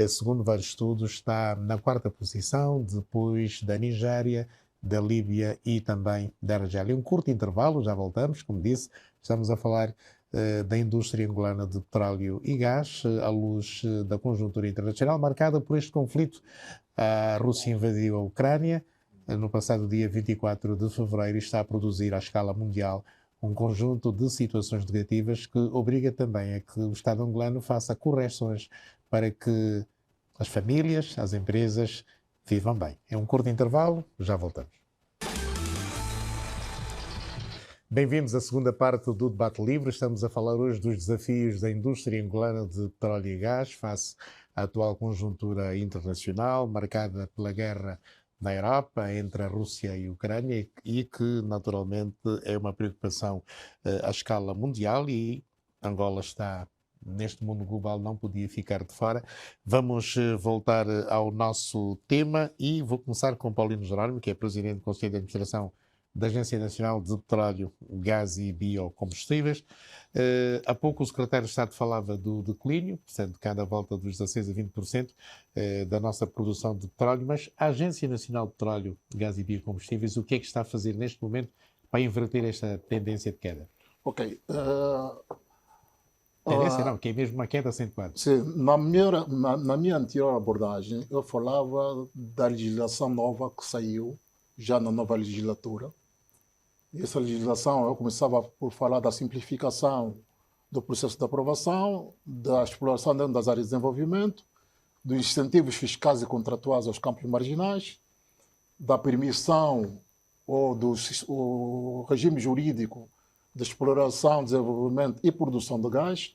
segundo vários estudos, está na 4ª posição, depois da Nigéria, da Líbia e também da Argélia. Um curto intervalo, já voltamos, como disse, estamos a falar da indústria angolana de petróleo e gás, à luz da conjuntura internacional, marcada por este conflito. A Rússia invadiu a Ucrânia no passado dia 24 de fevereiro e está a produzir à escala mundial um conjunto de situações negativas que obriga também a que o Estado angolano faça correções para que as famílias, as empresas vivam bem. É um curto intervalo, já voltamos. Bem-vindos à segunda parte do Debate Livre. Estamos a falar hoje dos desafios da indústria angolana de petróleo e gás face à atual conjuntura internacional, marcada pela guerra na Europa entre a Rússia e a Ucrânia e que, naturalmente, é uma preocupação à escala mundial e Angola está neste mundo global, não podia ficar de fora. Vamos voltar ao nosso tema e vou começar com Paulino Jerónimo, que é Presidente do Conselho de Administração da Agência Nacional de Petróleo, Gás e Biocombustíveis. Há pouco o secretário de Estado falava do declínio, portanto, cada volta dos 16% a 20% da nossa produção de petróleo, mas a Agência Nacional de Petróleo, Gás e Biocombustíveis, o que é que está a fazer neste momento para inverter esta tendência de queda? Ok. Tendência não, que é mesmo uma queda acentuada. Sim, na minha anterior abordagem, eu falava da legislação nova que saiu já na nova legislatura. E essa legislação, eu começava por falar da simplificação do processo de aprovação, da exploração dentro das áreas de desenvolvimento, dos incentivos fiscais e contratuais aos campos marginais, da permissão ou do regime jurídico de exploração, desenvolvimento e produção de gás,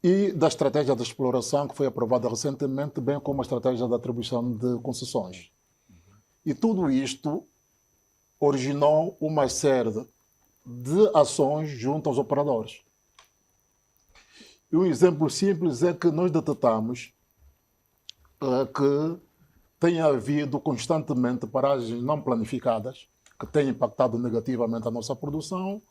e da estratégia de exploração que foi aprovada recentemente, bem como a estratégia de atribuição de concessões. E tudo isto originou uma série de ações junto aos operadores. E um exemplo simples é que nós detectamos que tem havido constantemente paragens não planificadas que têm impactado negativamente a nossa produção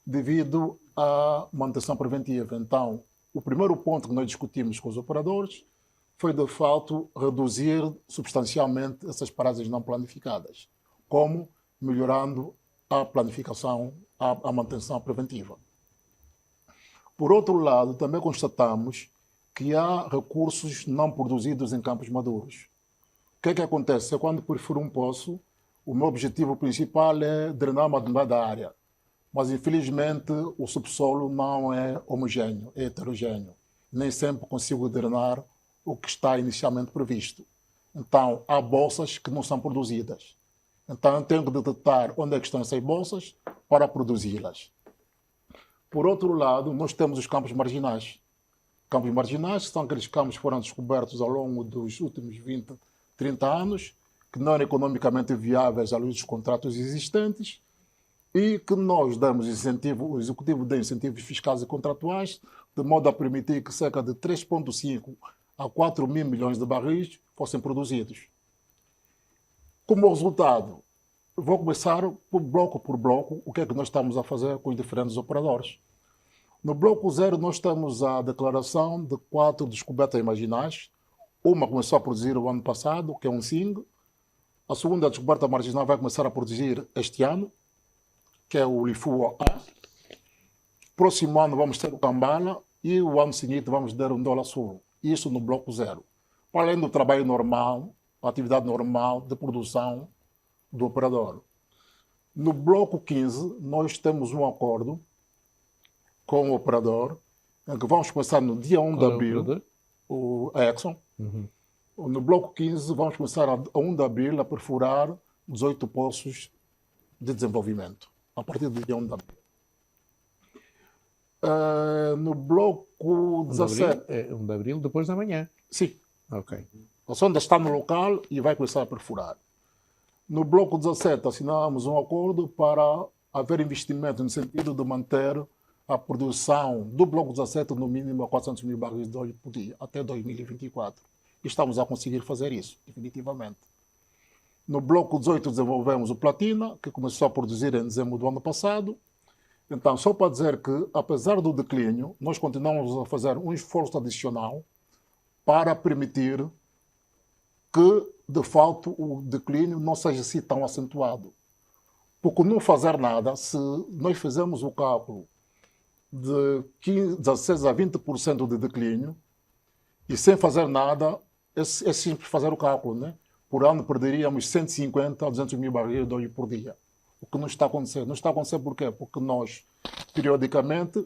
devido à manutenção preventiva. Então, o primeiro ponto que nós discutimos com os operadores foi, de fato, reduzir substancialmente essas paragens não planificadas. Como? Melhorando a planificação, a manutenção preventiva. Por outro lado, também constatamos que há recursos não produzidos em campos maduros. O que é que acontece? É quando perfuro um poço, o meu objetivo principal é drenar uma determinada área. Mas, infelizmente, o subsolo não é homogéneo, é heterogéneo. Nem sempre consigo drenar o que está inicialmente previsto. Então, há bolsas que não são produzidas. Então, eu tenho que detectar onde é que estão essas bolsas para produzi-las. Por outro lado, nós temos os campos marginais. Campos marginais são aqueles campos que foram descobertos ao longo dos últimos 20, 30 anos, que não eram economicamente viáveis à luz dos contratos existentes, e que nós damos incentivo, o Executivo dá incentivos fiscais e contratuais, de modo a permitir que cerca de 3,5 a 4 mil milhões de barris fossem produzidos. Como resultado, vou começar por bloco, o que é que nós estamos a fazer com os diferentes operadores. No bloco 0, nós temos a declaração de 4 descobertas marginais. Uma começou a produzir o ano passado, que é um SING. A segunda descoberta marginal vai começar a produzir este ano, que é o Lifua-A. Próximo ano vamos ter o Cambala e o ano seguinte vamos ter o Ndola Sul. Isso no bloco 0. Para além do trabalho normal, a atividade normal de produção do operador. No bloco 15, nós temos um acordo com o operador, em que vamos começar no dia 1 de abril, a Exxon. No bloco 15, vamos começar a 1 de abril a perfurar 18 poços de desenvolvimento, a partir do dia 1 de abril. No bloco 17... 1 de abril, depois da manhã. Sim. Ok. A sonda está no local e vai começar a perfurar. No bloco 17, assinamos um acordo para haver investimento no sentido de manter a produção do bloco 17 no mínimo a 400 mil barris de óleo por dia, até 2024. E estamos a conseguir fazer isso, definitivamente. No bloco 18 desenvolvemos o Platina, que começou a produzir em dezembro do ano passado. Então, só para dizer que, apesar do declínio, nós continuamos a fazer um esforço adicional para permitir que, de fato, o declínio não seja assim tão acentuado. Porque não fazer nada, se nós fizermos o cálculo de 16 a 20% de declínio, e sem fazer nada, é simples fazer o cálculo, né? Por ano perderíamos 150 a 200 mil barris de óleo por dia. O que não está acontecendo. Não está acontecendo por quê? Porque nós, periodicamente,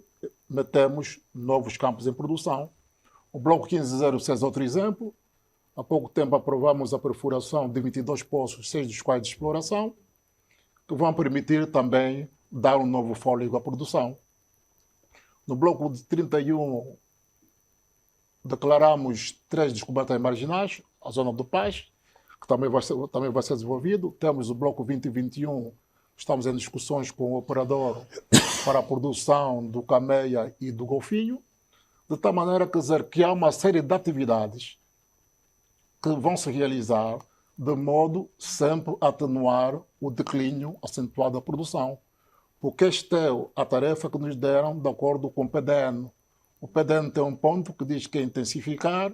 metemos novos campos em produção. O bloco 1506 é outro exemplo. Há pouco tempo aprovamos a perfuração de 22 poços, 6 dos quais de exploração, que vão permitir também dar um novo fôlego à produção. No bloco de 31, declaramos 3 descobertas marginais, a zona do Paz, que também vai ser desenvolvido. Temos o bloco 20 e 21, estamos em discussões com o operador para a produção do Cameia e do Golfinho, de tal maneira que há uma série de atividades que vão se realizar de modo sempre a atenuar o declínio acentuado da produção. Porque esta é a tarefa que nos deram de acordo com o PDN. O PDN tem um ponto que diz que é intensificar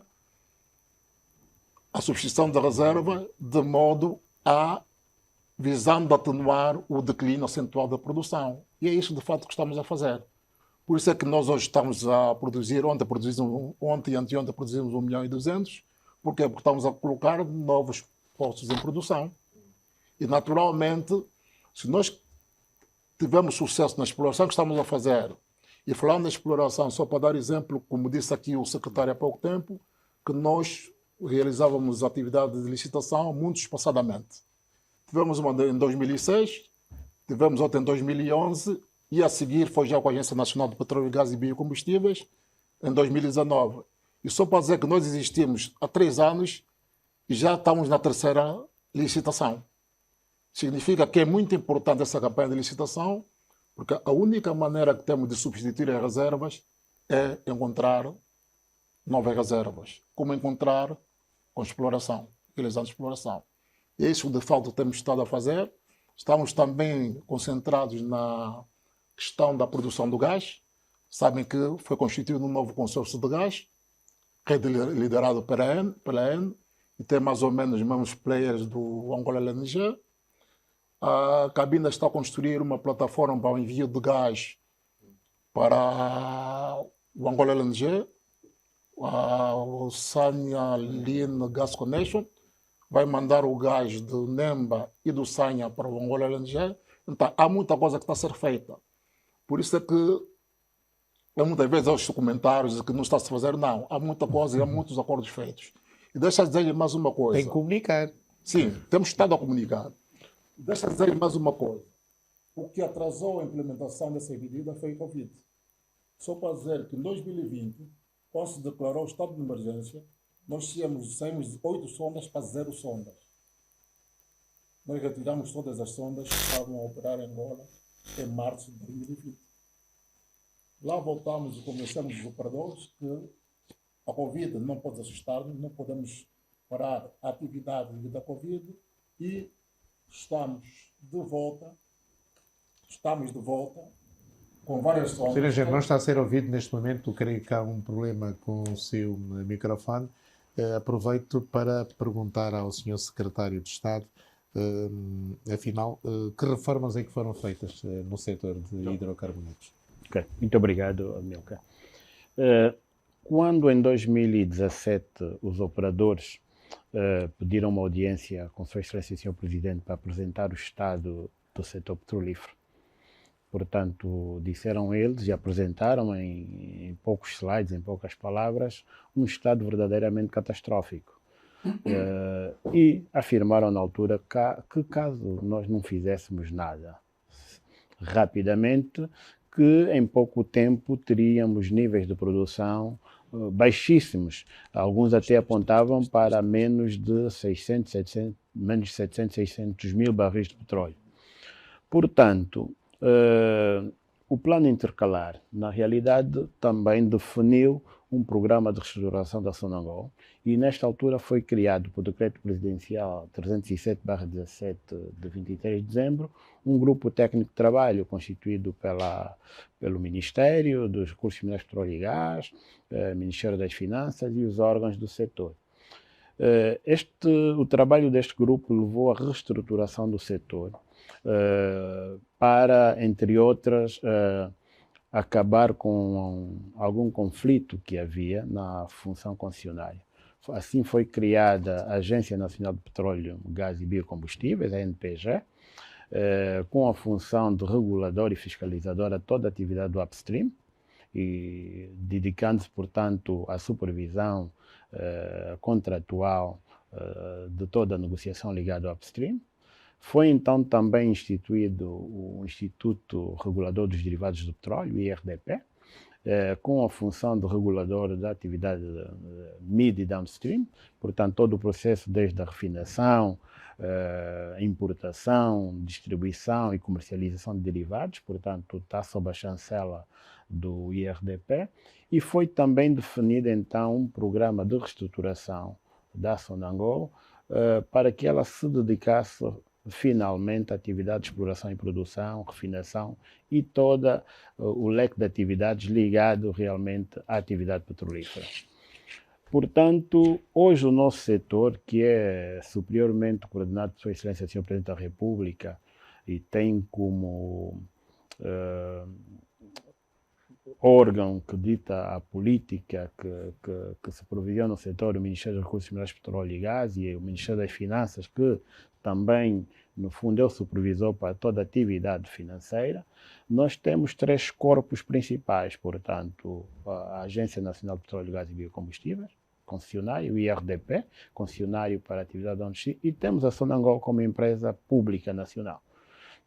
a substituição da reserva de modo a visando atenuar o declínio acentuado da produção. E é isso, de fato, que estamos a fazer. Por isso é que nós hoje estamos a produzir, ontem e anteontem produzimos 1.200.000, porque estamos a colocar novos postos em produção. E, naturalmente, se nós tivermos sucesso na exploração que estamos a fazer, e falando na exploração, só para dar exemplo, como disse aqui o secretário há pouco tempo, que nós realizávamos atividades de licitação muito espaçadamente. Tivemos uma em 2006, tivemos outra em 2011 e a seguir foi já com a Agência Nacional de Petróleo, Gás e Biocombustíveis em 2019. E só para dizer que nós existimos há 3 anos e já estamos na 3ª licitação. Significa que é muito importante essa campanha de licitação, porque a única maneira que temos de substituir as reservas é encontrar novas reservas. Como encontrar? Com exploração, realizando exploração. E é isso, de fato, temos estado a fazer. Estamos também concentrados na questão da produção do gás. Sabem que foi constituído um novo consórcio de gás, que é liderado pela EN, e tem mais ou menos os mesmos players do Angola LNG. A Cabina está a construir uma plataforma para o envio de gás para o Angola LNG, o Sanya Line Gas Connection, vai mandar o gás do Nemba e do Sanya para o Angola LNG. Então, há muita coisa que está a ser feita. Por isso é que, muitas vezes, os comentários de que não está a se fazer, não. Há muita coisa e há muitos acordos feitos. E deixa eu dizer mais uma coisa. Tem que comunicar. Sim, temos estado a comunicar. Deixa eu dizer mais uma coisa. O que atrasou a implementação dessa medida foi o Covid. Só para dizer que em 2020, quando se declarou o estado de emergência, nós saímos de 8 sondas para 0 sondas. Nós retiramos todas as sondas que estavam a operar em Angola em março de 2020. Lá voltamos e começamos os operadores que a Covid não pode assustar-nos, não podemos parar a atividade devido à Covid e estamos de volta com várias sondas. Sr. Engenheiro, não está a ser ouvido neste momento, creio que há um problema com o seu microfone. Aproveito para perguntar ao Sr. Secretário de Estado, afinal, que reformas é que foram feitas no setor de hidrocarbonetos? Ok, muito obrigado, Amilcar. Quando em 2017 os operadores pediram uma audiência com Sua Excelência e Sr. Presidente para apresentar o estado do setor petrolífero, portanto, disseram eles e apresentaram em poucos slides, em poucas palavras, um estado verdadeiramente catastrófico. E afirmaram na altura que caso nós não fizéssemos nada rapidamente, que em pouco tempo teríamos níveis de produção baixíssimos. Alguns até apontavam para menos de 700, 600 mil barris de petróleo. Portanto, o plano intercalar, na realidade, também definiu um programa de reestruturação da Sonangol e, nesta altura, foi criado por Decreto Presidencial 307/17 de 23 de dezembro, um grupo técnico de trabalho constituído pelo Ministério dos Recursos Minerais, Petróleo e Gás, Ministério das Finanças e os órgãos do setor. O trabalho deste grupo levou à reestruturação do setor para, entre outras, acabar com algum conflito que havia na função concessionária. Assim foi criada a Agência Nacional de Petróleo, Gás e Biocombustíveis, a ANPG, com a função de regulador e fiscalizador a toda a atividade do upstream, e dedicando-se, portanto, à supervisão contratual de toda a negociação ligada ao upstream. Foi então também instituído o Instituto Regulador dos Derivados do Petróleo, o IRDP, com a função de regulador da atividade mid e downstream, portanto todo o processo desde a refinação, importação, distribuição e comercialização de derivados, portanto está sob a chancela do IRDP, e foi também definido então um programa de reestruturação da Sonangol, para que ela se dedicasse finalmente à atividade de exploração e produção, refinação e todo o leque de atividades ligado realmente à atividade petrolífera. Portanto, hoje o nosso setor, que é superiormente coordenado por Sua Excelência Sr. Presidente da República e tem como órgão que dita a política que se provisiona no setor, o Ministério dos Recursos Minerais, Petróleo e Gás e o Ministério das Finanças, que também, no fundo, é o supervisor para toda a atividade financeira. Nós temos 3 corpos principais, portanto, a Agência Nacional de Petróleo, Gás e Biocombustíveis, concessionário, o IRDP, concessionário para a atividade ONG, e temos a Sonangol como empresa pública nacional.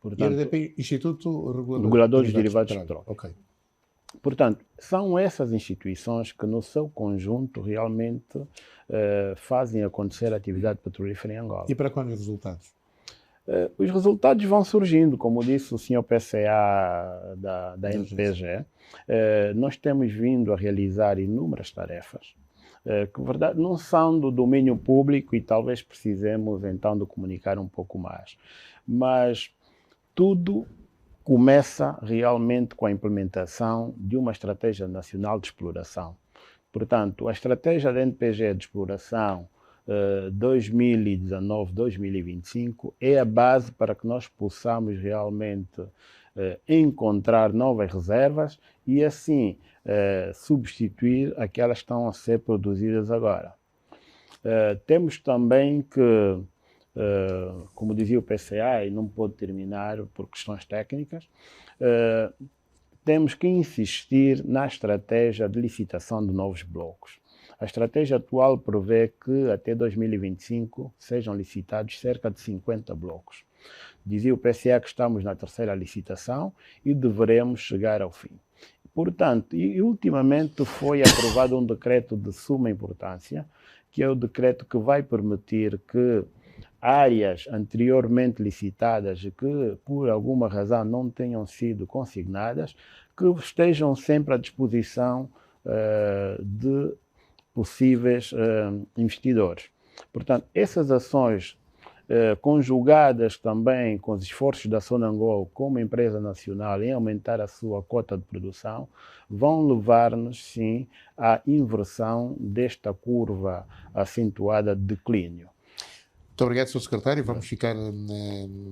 Portanto, IRDP, Instituto Regulador dos Derivados de Petróleo. Ok. Portanto, são essas instituições que, no seu conjunto, realmente fazem acontecer a atividade petrolífera em Angola. E para quando os resultados? Os resultados vão surgindo, como disse o Sr. PCA da NPG. Nós temos vindo a realizar inúmeras tarefas, que, verdade, não são do domínio público e talvez precisemos, então, de comunicar um pouco mais. Mas tudo começa realmente com a implementação de uma estratégia nacional de exploração. Portanto, a estratégia da NPG de exploração 2019-2025 é a base para que nós possamos realmente encontrar novas reservas e assim substituir aquelas que estão a ser produzidas agora. Temos também que, como dizia o PCA, e não pode terminar por questões técnicas, temos que insistir na estratégia de licitação de novos blocos. A estratégia atual prevê que até 2025 sejam licitados cerca de 50 blocos. Dizia o PCA que estamos na 3ª licitação e deveremos chegar ao fim. Portanto, e ultimamente foi aprovado um decreto de suma importância, que é o decreto que vai permitir que áreas anteriormente licitadas e que, por alguma razão, não tenham sido consignadas, que estejam sempre à disposição de possíveis investidores. Portanto, essas ações, conjugadas também com os esforços da Sonangol como empresa nacional em aumentar a sua cota de produção, vão levar-nos, sim, à inversão desta curva acentuada de declínio. Muito obrigado, Sr. Secretário. Vamos ficar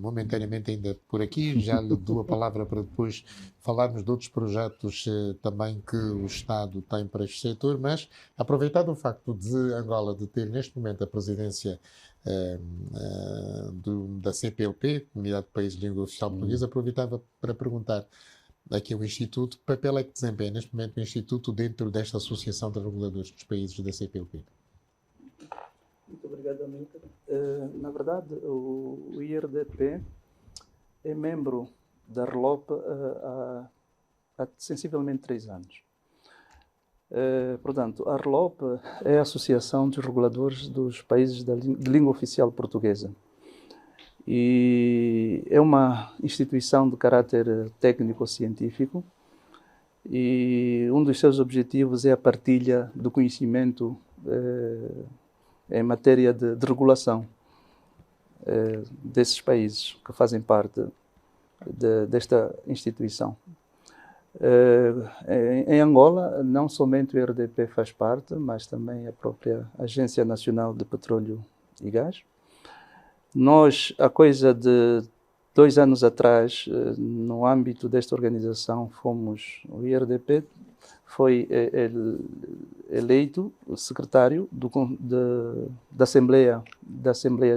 momentaneamente ainda por aqui. Já lhe dou a palavra para depois falarmos de outros projetos também que o Estado tem para este setor, mas aproveitado o facto de Angola de ter neste momento a presidência da CPLP, Comunidade de Países de Língua Oficial Portuguesa, aproveitava para perguntar aqui ao Instituto, que papel é que desempenha neste momento o Instituto dentro desta Associação de Reguladores dos Países da CPLP? Muito obrigado, Amílcar. Na verdade, o IRDP é membro da RLOP há sensivelmente 3 anos. Portanto, a RLOP é a Associação dos Reguladores dos Países de Língua Oficial Portuguesa. E é uma instituição de caráter técnico-científico e um dos seus objetivos é a partilha do conhecimento em matéria de regulação desses países que fazem parte desta instituição. Em Angola, não somente o IRDP faz parte, mas também a própria Agência Nacional de Petróleo e Gás. Nós, há coisa de 2 anos atrás, no âmbito desta organização, o IRDP foi eleito secretário da Assembleia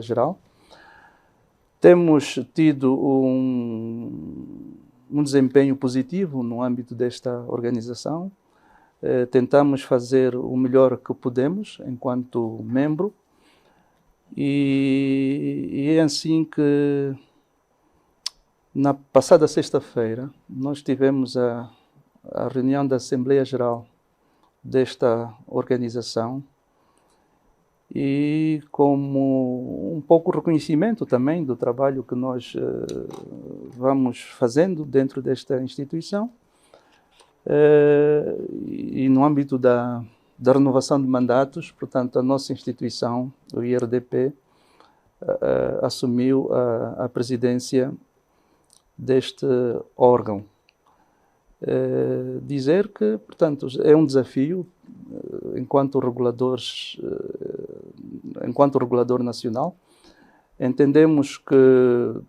Geral. Temos tido um desempenho positivo no âmbito desta organização. Tentamos fazer o melhor que podemos enquanto membro e é assim que na passada sexta-feira nós tivemos a reunião da Assembleia Geral desta organização e como um pouco reconhecimento também do trabalho que nós vamos fazendo dentro desta instituição e no âmbito da renovação de mandatos, portanto, a nossa instituição, o IRDP, assumiu a presidência deste órgão. Dizer que, portanto, é um desafio enquanto regulador nacional. Entendemos que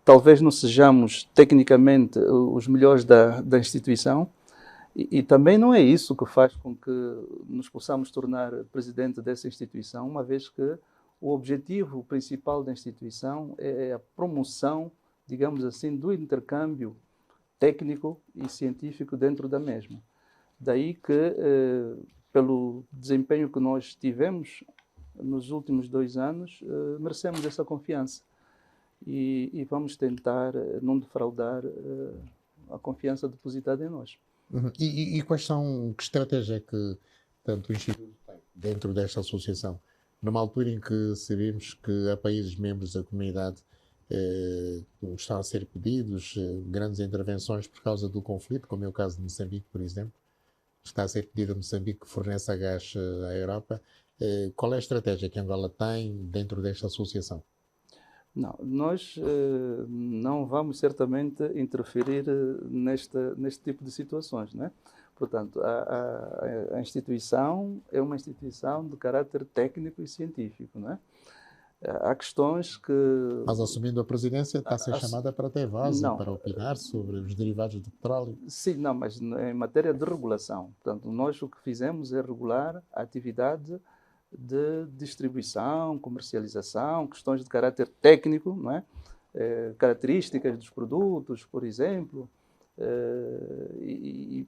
talvez não sejamos tecnicamente os melhores da instituição e também não é isso que faz com que nos possamos tornar presidente dessa instituição, uma vez que o objetivo principal da instituição é a promoção, digamos assim, do intercâmbio técnico e científico dentro da mesma. Daí que, pelo desempenho que nós tivemos nos últimos 2 anos, merecemos essa confiança e vamos tentar não defraudar a confiança depositada em nós. E quais são, que estratégia é que tanto o Instituto tem dentro desta associação, numa altura em que sabemos que há países membros da comunidade estão a ser pedidos grandes intervenções por causa do conflito, como é o caso de Moçambique, por exemplo, está a ser pedido a Moçambique que forneça gás à Europa. Qual é a estratégia que Angola tem dentro desta associação? Não, nós não vamos certamente interferir neste tipo de situações, né? Portanto, a instituição é uma instituição de caráter técnico e científico, né? Há questões que... Mas assumindo a presidência está a ser chamada para ter voz e para opinar sobre os derivados do petróleo. Sim, não, mas em matéria de regulação. Portanto, nós o que fizemos é regular a atividade de distribuição, comercialização, questões de caráter técnico, não é? Características dos produtos, por exemplo, e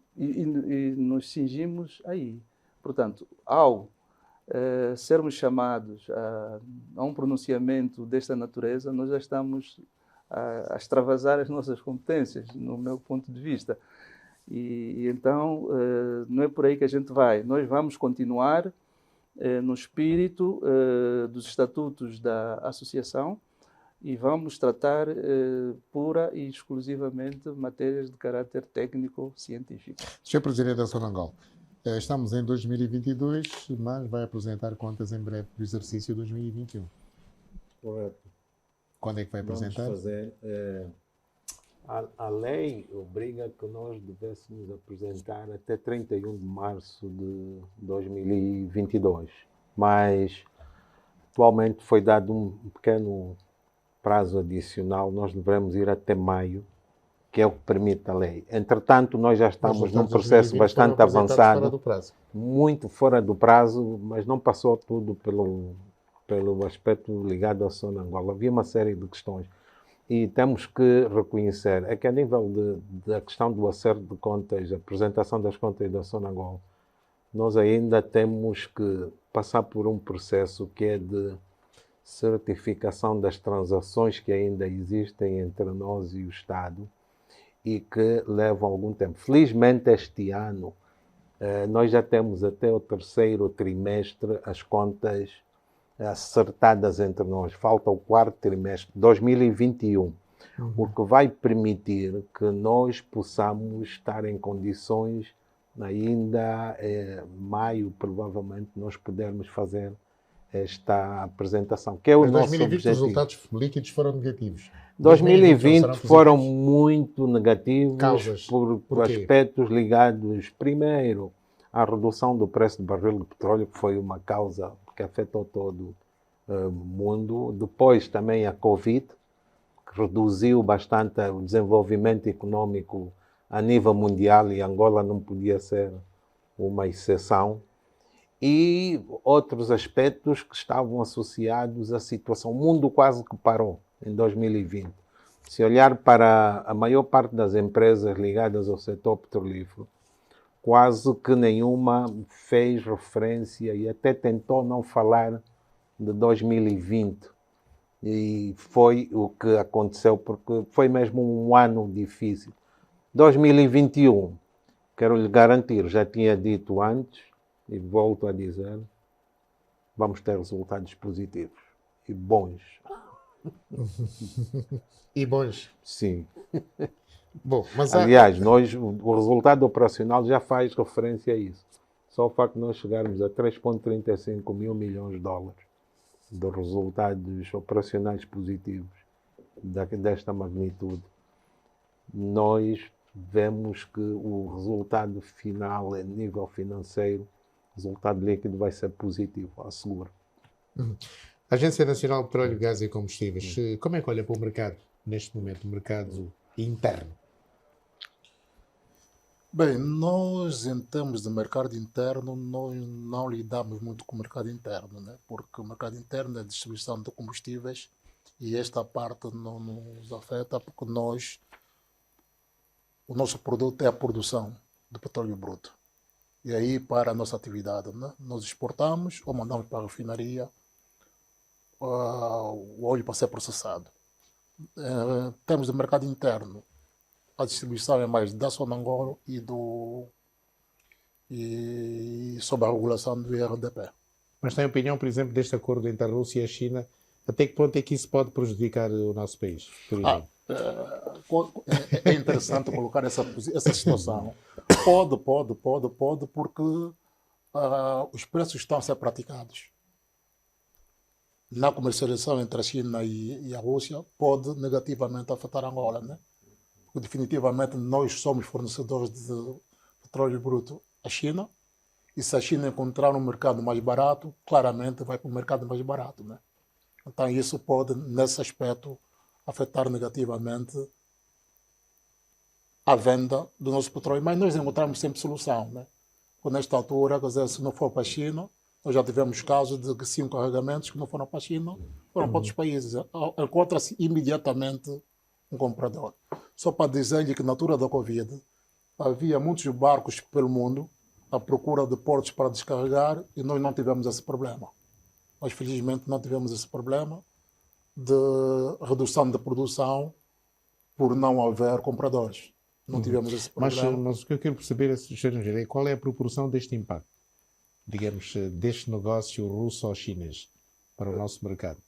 nos cingimos aí. Portanto, ao sermos chamados a um pronunciamento desta natureza, nós já estamos a extravasar as nossas competências, no meu ponto de vista. E então, não é por aí que a gente vai. Nós vamos continuar no espírito dos estatutos da associação e vamos tratar pura e exclusivamente matérias de caráter técnico-científico. Sr. Presidente da Sonangol, estamos em 2022, mas vai apresentar contas em breve do exercício 2021. Correto. Quando é que vai apresentar? Vamos fazer, a lei obriga que nós devêssemos apresentar até 31 de março de 2022, mas atualmente foi dado um pequeno prazo adicional, nós devemos ir até maio, que é o que permite a lei. Entretanto, nós já estamos num processo bastante avançado, fora do prazo. muito fora do prazo, mas não passou tudo pelo aspecto ligado à Sonangol. Havia uma série de questões. E temos que reconhecer, é que a nível da questão do acerto de contas, a apresentação das contas da Sonangol, nós ainda temos que passar por um processo que é de certificação das transações que ainda existem entre nós e o Estado e que levam algum tempo. Felizmente, este ano, nós já temos até o 3º trimestre as contas acertadas entre nós. Falta o 4º trimestre, 2021, o que vai permitir que nós possamos estar em condições, ainda maio, provavelmente, nós pudermos fazer esta apresentação, que é o Mas nosso 2020 objetivo. os resultados líquidos foram negativos. 2020 foram muito negativos Causas. por aspectos ligados, primeiro, à redução do preço do barril de petróleo, que foi uma causa que afetou todo o mundo. Depois também a Covid, que reduziu bastante o desenvolvimento econômico a nível mundial e Angola não podia ser uma exceção. E outros aspectos que estavam associados à situação. O mundo quase que parou em 2020. Se olhar para a maior parte das empresas ligadas ao setor petrolífero, quase que nenhuma fez referência e até tentou não falar de 2020. E foi o que aconteceu, porque foi mesmo um ano difícil. 2021, quero lhe garantir, já tinha dito antes, e volto a dizer, vamos ter resultados positivos e bons. E bons. Sim. Bom, mas aliás, o resultado operacional já faz referência a isso. Só o facto de nós chegarmos a 3,35 mil milhões de dólares de resultados operacionais positivos desta magnitude, nós vemos que o resultado final, a nível financeiro, o resultado líquido vai ser positivo, asseguro. Agência Nacional de Petróleo, Gás e Combustíveis, como é que olha para o mercado neste momento, o mercado interno? Bem, nós em termos de mercado interno, nós não lidamos muito com o mercado interno, né? Porque o mercado interno é a distribuição de combustíveis e esta parte não nos afeta porque o nosso produto é a produção de petróleo bruto. E aí para a nossa atividade, né? Nós exportamos ou mandamos para a refinaria o óleo para ser processado. Em termos de mercado interno, a distribuição é mais da Sonangol e sob a regulação do IRDP. Mas tem opinião, por exemplo, deste acordo entre a Rússia e a China? Até que ponto é que isso pode prejudicar o nosso país, por exemplo? É interessante colocar essa situação. Pode, porque os preços estão a ser praticados. Na comercialização entre a China e a Rússia, pode negativamente afetar a Angola, né? Porque definitivamente nós somos fornecedores de petróleo bruto à China, e se a China encontrar um mercado mais barato, claramente vai para o mercado mais barato, né? Então isso pode, nesse aspecto, afetar negativamente a venda do nosso petróleo. Mas nós encontramos sempre solução, né? Porque nesta altura, quer dizer, se não for para a China, nós já tivemos casos de que 5 carregamentos que não foram para a China, foram para outros países. Encontra-se imediatamente um comprador. Só para dizer-lhe que na altura da Covid havia muitos barcos pelo mundo à procura de portos para descarregar e nós não tivemos esse problema. Nós felizmente não tivemos esse problema de redução da produção por não haver compradores. Não tivemos esse problema. Mas o que eu quero perceber, Sr. Engenheiro, é qual é a proporção deste impacto, digamos, deste negócio russo-chinês para o nosso mercado?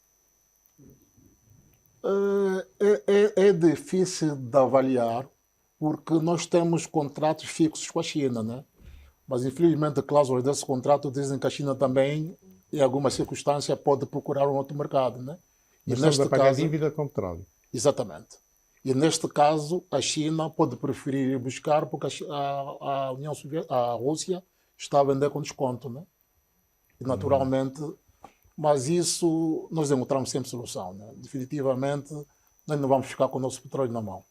É difícil de avaliar, porque nós temos contratos fixos com a China, né? Mas infelizmente cláusulas desse contrato dizem que a China também, em algumas circunstâncias, pode procurar um outro mercado, né? Mas estamos a pagar dívida com petróleo. Exatamente. E neste caso, a China pode preferir ir buscar, porque a União Soviética, a Rússia, está a vender com desconto, né? E naturalmente, mas isso nós encontramos sempre solução, né? Definitivamente, nós não vamos ficar com o nosso petróleo na mão.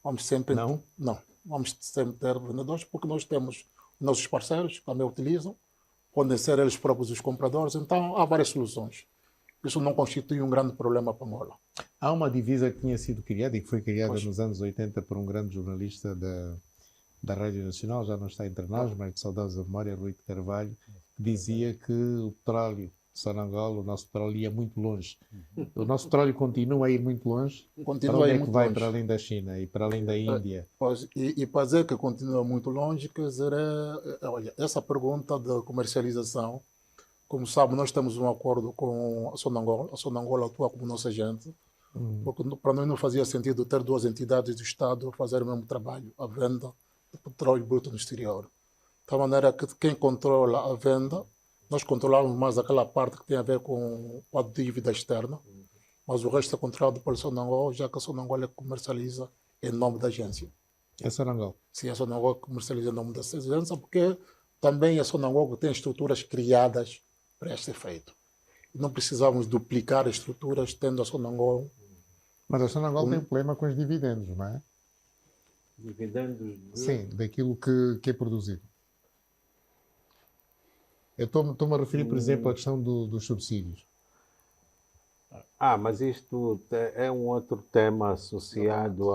Vamos sempre... Não? Não. Vamos sempre ter vendedores, porque nós temos nossos parceiros que também utilizam, podem ser eles próprios os compradores, então há várias soluções. Isso não constitui um grande problema para Angola. Há uma divisa que tinha sido criada e que foi criada nos anos 80 por um grande jornalista da Rádio Nacional, já não está entre nós, mas de saudosa memória, Rui de Carvalho, que dizia que o petróleo de Sonangol, o nosso petróleo ia muito longe. O nosso petróleo continua a ir muito longe. Continua para onde a ir é que muito vai? longe. Para além da China e para além da Índia? E para dizer que continua muito longe, quer dizer, olha, essa pergunta da comercialização, como sabe, nós temos um acordo com a Sonangol atua como nossa agente, porque para nós não fazia sentido ter duas entidades do Estado a fazer o mesmo trabalho, a venda de petróleo bruto no exterior. De tal maneira que quem controla a venda, nós controlamos mais aquela parte que tem a ver com a dívida externa, mas o resto é controlado pela Sonangol, já que a Sonangol comercializa em nome da agência. É Sonangol? Sim, a Sonangol comercializa em nome dessa agência, porque também a Sonangol tem estruturas criadas para este efeito. E não precisávamos duplicar estruturas tendo a Sonangol. Mas a Sonangol tem um problema com os dividendos, não é? Dividendos? Sim, daquilo que é produzido. Eu estou-me a referir, por exemplo, à questão dos subsídios. Mas isto é um outro tema associado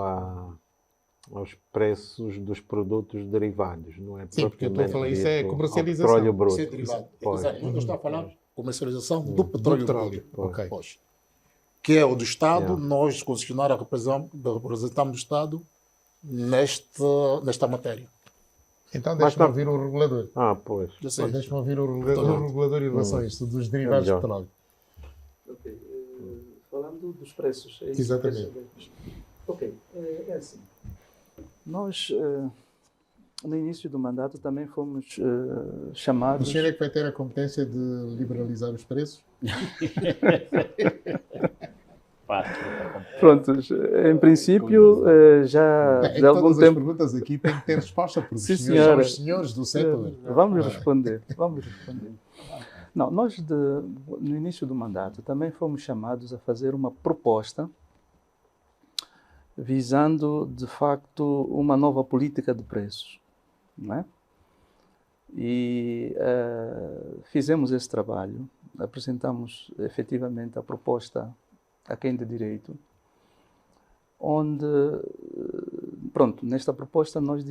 aos preços dos produtos derivados, não é? Sim, porque eu estou a falar, isso é comercialização. Petróleo bruto. Isso é derivado. Pois. Eu estou a falar comercialização do petróleo bruto. Ok. Pois. Que é o do Estado, nós, concessionária, representamos o Estado nesta matéria. Então deixa-me ouvir o regulador. Pois. Deixa-me ouvir o regulador em relação a isto, dos derivados de petróleo. Ok. Falando dos preços. É isso. Exatamente. Ok. É assim. Nós, no início do mandato também fomos O chamados... senhor é que vai ter a competência de liberalizar os preços? Prontos, em princípio, já É que de algum todas as tempo... perguntas aqui têm que ter resposta, porque Sim, os senhores são senhora. os senhores do setor. Vamos responder, vamos responder. Não, nós, no início do mandato, também fomos chamados a fazer uma proposta visando, de facto, uma nova política de preços, não é? E fizemos esse trabalho, apresentamos efetivamente a proposta a quem de direito, onde, pronto, nesta proposta nós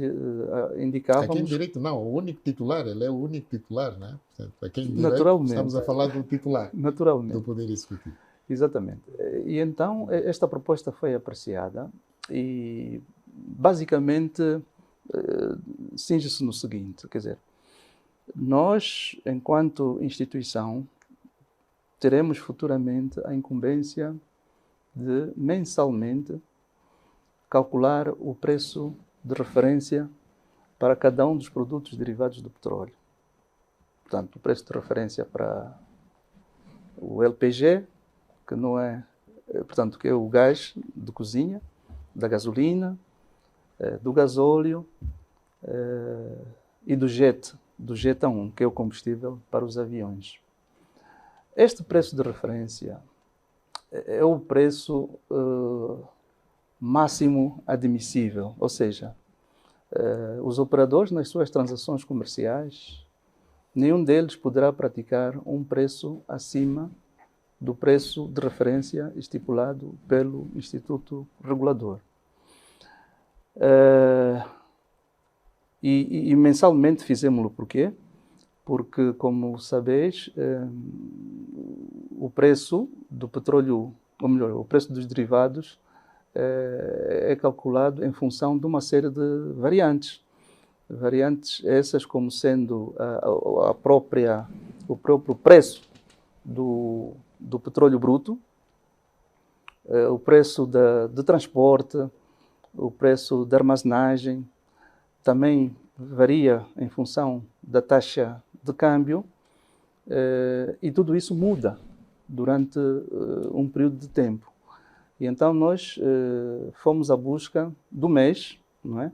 indicávamos... A quem de direito não, o único titular, ele é o único titular, não é? Portanto, a quem de direito, Naturalmente. estamos a falar do titular, Naturalmente. do Poder Executivo. Exatamente. E então esta proposta foi apreciada e basicamente cinge-se no seguinte, quer dizer, nós, enquanto instituição, teremos futuramente a incumbência de mensalmente calcular o preço de referência para cada um dos produtos derivados do petróleo. Portanto, o preço de referência para o LPG, que não é, portanto, que é o gás de cozinha, da gasolina, do gasóleo e do jet A1, que é o combustível para os aviões. Este preço de referência é o preço máximo admissível, ou seja, os operadores nas suas transações comerciais, nenhum deles poderá praticar um preço acima do preço de referência estipulado pelo Instituto Regulador. E mensalmente fizemos-lo por quê? Porque, como sabeis, o preço do petróleo, ou melhor, o preço dos derivados é calculado em função de uma série de variantes. Variantes essas como sendo o próprio preço do petróleo bruto, o preço de transporte, o preço de armazenagem, também varia em função da taxa de câmbio, e tudo isso muda durante um período de tempo. E então nós fomos à busca do mês, não é?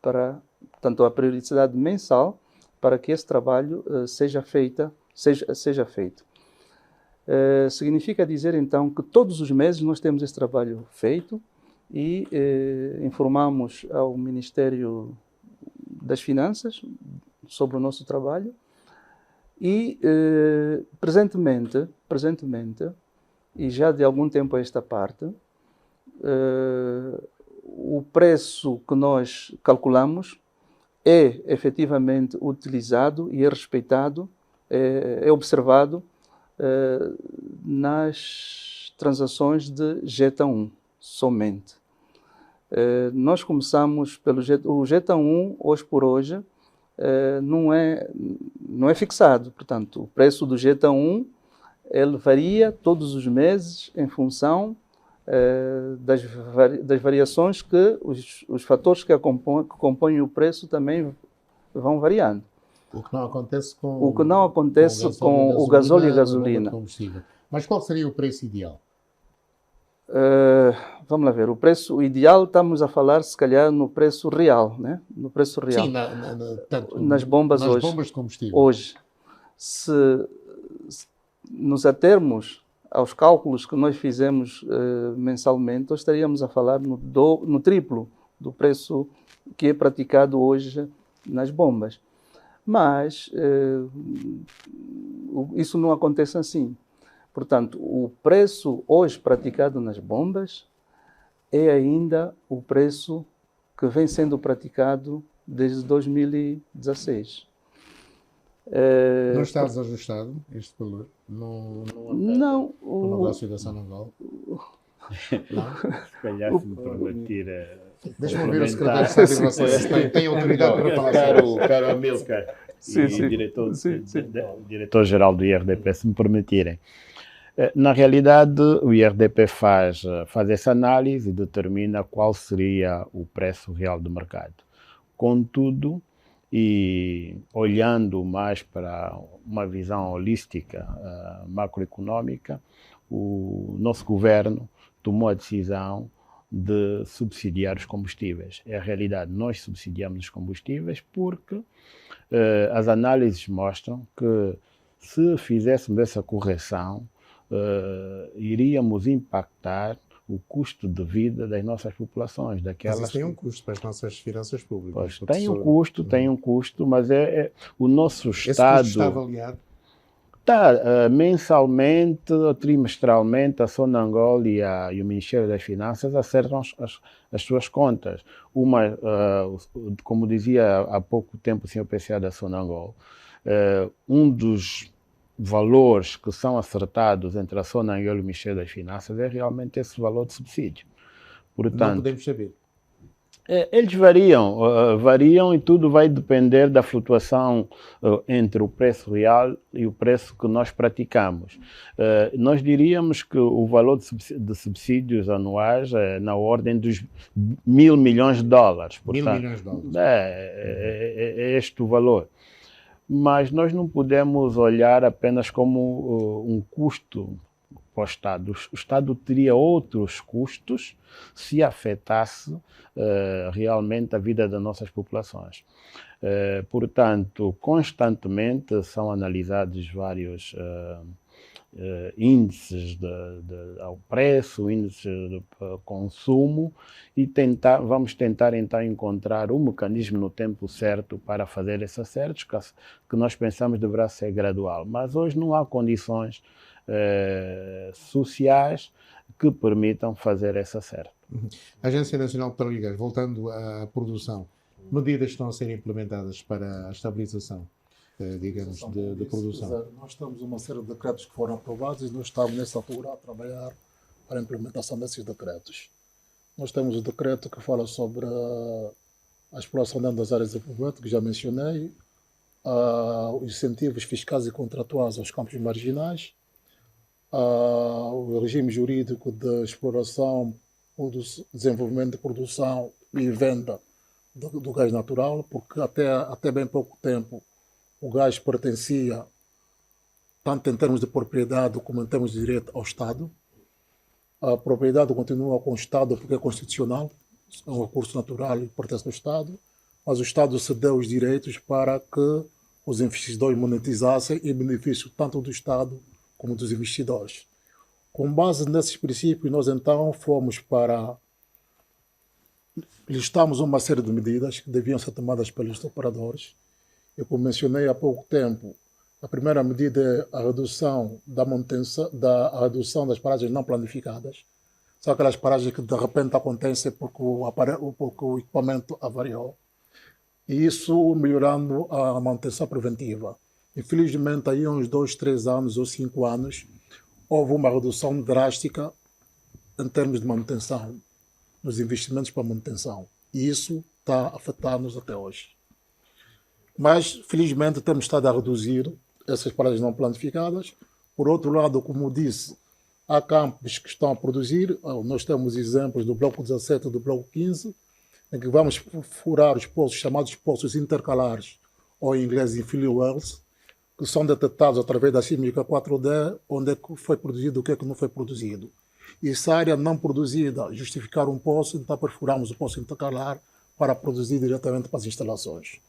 Para, portanto, a periodicidade mensal, para que esse trabalho seja feito. Significa dizer então que todos os meses nós temos esse trabalho feito e informamos ao Ministério das Finanças sobre o nosso trabalho e presentemente, e já de algum tempo a esta parte, o preço que nós calculamos é efetivamente utilizado e é respeitado, é observado nas transações de jet A1 somente. Nós começamos pelo o jet A1, hoje por hoje, não é fixado. Portanto, o preço do jet A1 ele varia todos os meses em função das variações que os fatores que compõem o preço também vão variando. O que não acontece com o gasóleo e a gasolina. Mas qual seria o preço ideal? Vamos lá ver, o preço ideal, estamos a falar se calhar no preço real, né? No preço real. Sim, nas bombas nas hoje. Bombas de combustível. Hoje, se nos atermos aos cálculos que nós fizemos mensalmente, nós estaríamos a falar no triplo do preço que é praticado hoje nas bombas. Mas isso não acontece assim. Portanto, o preço hoje praticado nas bombas é ainda o preço que vem sendo praticado desde 2016. Não está desajustado este valor? Não. O negócio da Sonangol? Não? Se calhar, se me permitir... Deixa-me ouvir o secretário de Estado de Relações. Tem autoridade para falar sobre isso. Caro Amilcar e diretor-geral do IRDP, se me permitirem. Na realidade, o IRDP faz essa análise e determina qual seria o preço real do mercado. Contudo, e olhando mais para uma visão holística, macroeconômica, o nosso governo tomou a decisão de subsidiar os combustíveis. É a realidade, nós subsidiamos os combustíveis porque as análises mostram que se fizéssemos essa correção, iríamos impactar o custo de vida das nossas populações. Mas isso tem um custo para as nossas finanças públicas. Pois, tem um custo, mas o nosso Esse Estado... custo está avaliado? Está mensalmente, trimestralmente, a Sonangol e o Ministério das Finanças acertam as suas contas. Uma, como dizia há pouco tempo o Sr. PCA da Sonangol, um dos valores que são acertados entre a Sonangol e o Ministério das Finanças é realmente esse valor de subsídio. Portanto, não podemos saber. Eles variam e tudo vai depender da flutuação entre o preço real e o preço que nós praticamos. Nós diríamos que o valor de subsídios anuais é na ordem dos $1.000 milhões. Portanto, $1.000 milhões. É este o valor. Mas nós não podemos olhar apenas como um custo para o Estado. O Estado teria outros custos se afetasse realmente a vida das nossas populações. Portanto, constantemente são analisados vários índices ao preço, índices de consumo e vamos tentar então encontrar um mecanismo no tempo certo para fazer esses acertos, que nós pensamos deverá ser gradual. Mas hoje não há condições sociais que permitam fazer esse acerto. A Agência Nacional de Petróleo e Gás, voltando à produção, medidas estão a ser implementadas para a estabilização, digamos, de produção? Nós temos uma série de decretos que foram aprovados e nós estamos nessa altura a trabalhar para a implementação desses decretos. Nós temos o decreto que fala sobre a exploração dentro das áreas de desenvolvimento, que já mencionei, os incentivos fiscais e contratuais aos campos marginais, o regime jurídico de exploração, desenvolvimento de produção e venda do gás natural, porque até bem pouco tempo o gás pertencia, tanto em termos de propriedade como em termos de direito, ao Estado. A propriedade continua com o Estado porque é constitucional, é um recurso natural e pertence ao Estado, mas o Estado cedeu os direitos para que os investidores monetizassem em benefício tanto do Estado como dos investidores. Com base nesses princípios, nós então listamos uma série de medidas que deviam ser tomadas pelos operadores. Eu, como mencionei há pouco tempo, a primeira medida é a redução da manutenção, a redução das paragens não planificadas. São aquelas paragens que de repente acontecem porque o equipamento avariou. E isso melhorando a manutenção preventiva. Infelizmente, aí há uns 2, 3 anos ou 5 anos, houve uma redução drástica em termos de manutenção, nos investimentos para manutenção. E isso está a afetar-nos até hoje. Mas, felizmente, temos estado a reduzir essas paragens não planificadas. Por outro lado, como disse, há campos que estão a produzir. Nós temos exemplos do bloco 17 e do bloco 15, em que vamos furar os poços chamados poços intercalares, ou em inglês infill wells, que são detectados através da sísmica 4D, onde é que foi produzido, o que é que não foi produzido. E essa área não produzida, justificar um poço, então perfuramos o poço intercalar para produzir diretamente para as instalações.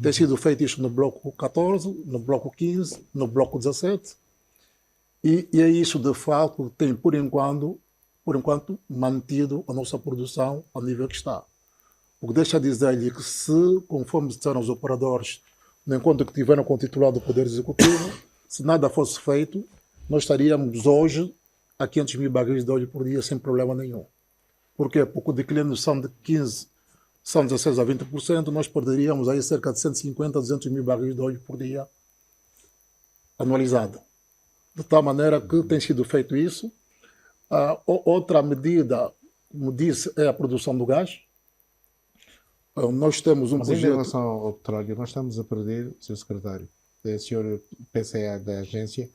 Tem sido feito isso no bloco 14, no bloco 15, no bloco 17, e é isso de fato que tem, por enquanto, mantido a nossa produção ao nível que está. O que deixa dizer-lhe que se, conforme disseram os operadores, no encontro que tiveram com o titular do Poder Executivo, se nada fosse feito, nós estaríamos hoje a 500 mil barris de óleo por dia sem problema nenhum. Por quê? Porque o declínio são de 16 a 20%, nós perderíamos aí cerca de 150 a 200 mil barris de óleo por dia anualizado. De tal maneira que tem sido feito isso. Outra medida, como disse, é a produção do gás. Nós temos um Mas projeto... em relação ao petróleo, nós estamos a perder, Sr. Secretário, Sr. PCA da agência,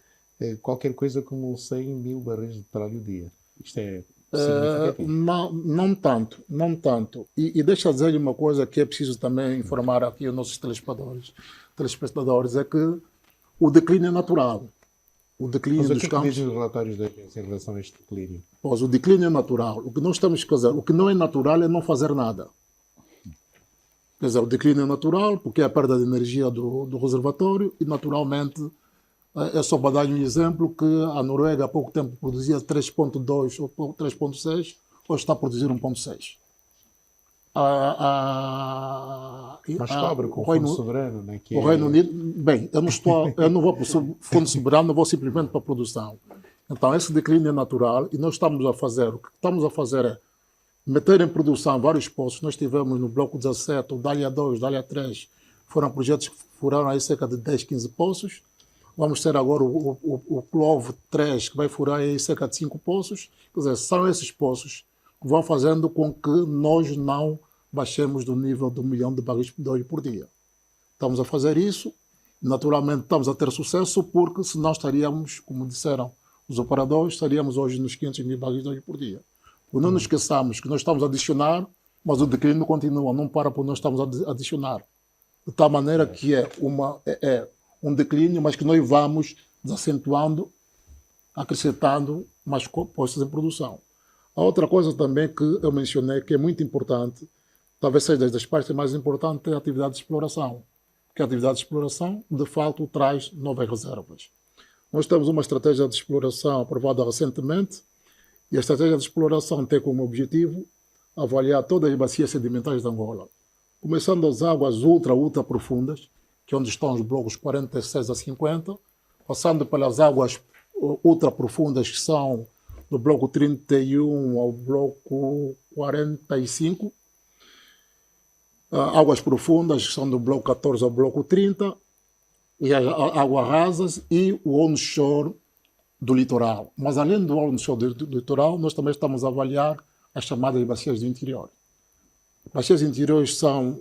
qualquer coisa como 100 mil barris de petróleo dia. Isto é significativo. Não tanto, não tanto. E deixa eu dizer uma coisa que é preciso também informar aqui os nossos telespectadores, é que o declínio é natural. O declínio Mas o dos que campos, dizem os relatórios da agência em relação a este declínio? pois, o declínio é natural. O que nós temos que fazer, o que não é natural é não fazer nada. Quer dizer, o declínio é natural porque é a perda de energia do reservatório e, naturalmente, é só para dar um exemplo que a Noruega há pouco tempo produzia 3,2 ou 3,6, hoje está a produzir 1,6. Mas cobre com o Fundo Soberano, né, que o Reino Unido, bem, eu não vou para o Fundo Soberano, eu vou simplesmente para a produção. Então, esse declínio é natural e nós estamos a fazer, o que estamos a fazer é meter em produção vários poços. Nós tivemos no Bloco 17, o Dália 2, Dália 3, foram projetos que furaram aí cerca de 10, 15 poços. Vamos ter agora o Clove 3, que vai furar aí cerca de 5 poços. Quer dizer, são esses poços que vão fazendo com que nós não baixemos do nível de 1 milhão de barris de óleo por dia. Estamos a fazer isso, naturalmente estamos a ter sucesso, porque senão estaríamos, como disseram os operadores, estaríamos hoje nos 500 mil barris de óleo por dia. Não nos esqueçamos que nós estamos a adicionar, mas o declínio continua, não para por nós estamos a adicionar. De tal maneira que é um declínio, mas que nós vamos desacentuando, acrescentando mais postos em produção. A outra coisa também que eu mencionei, que é muito importante, talvez seja das partes mais importantes, é a atividade de exploração. Porque a atividade de exploração, de fato, traz novas reservas. Nós temos uma estratégia de exploração aprovada recentemente, e a estratégia de exploração tem como objetivo avaliar todas as bacias sedimentares de Angola, começando as águas ultra profundas, que é onde estão os blocos 46 a 50, passando pelas águas ultra profundas, que são do bloco 31 ao bloco 45, águas profundas, que são do bloco 14 ao bloco 30, e as águas rasas e o onshore do litoral. Mas além do onshore do litoral, nós também estamos a avaliar as chamadas bacias do interior. Bacias interiores são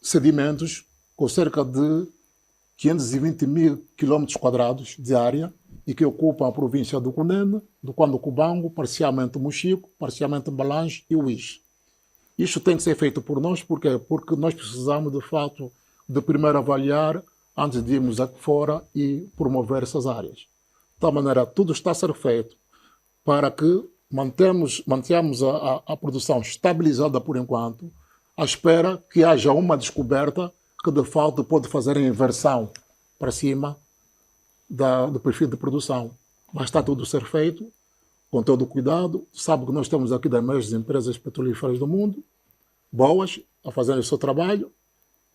sedimentos com cerca de 520 mil quilómetros quadrados de área e que ocupam a província do Cunene, do Cubango, parcialmente Mochico, parcialmente Balange e Uís. Isto tem que ser feito por nós, porque nós precisamos, de fato, de primeiro avaliar antes de irmos aqui fora e promover essas áreas. De tal maneira, tudo está a ser feito para que mantenhamos a produção estabilizada por enquanto, à espera que haja uma descoberta que, de fato, pode fazer a inversão para cima do perfil de produção. Mas está tudo a ser feito com todo o cuidado. Sabe que nós temos aqui das maiores empresas petrolíferas do mundo, boas, a fazer o seu trabalho,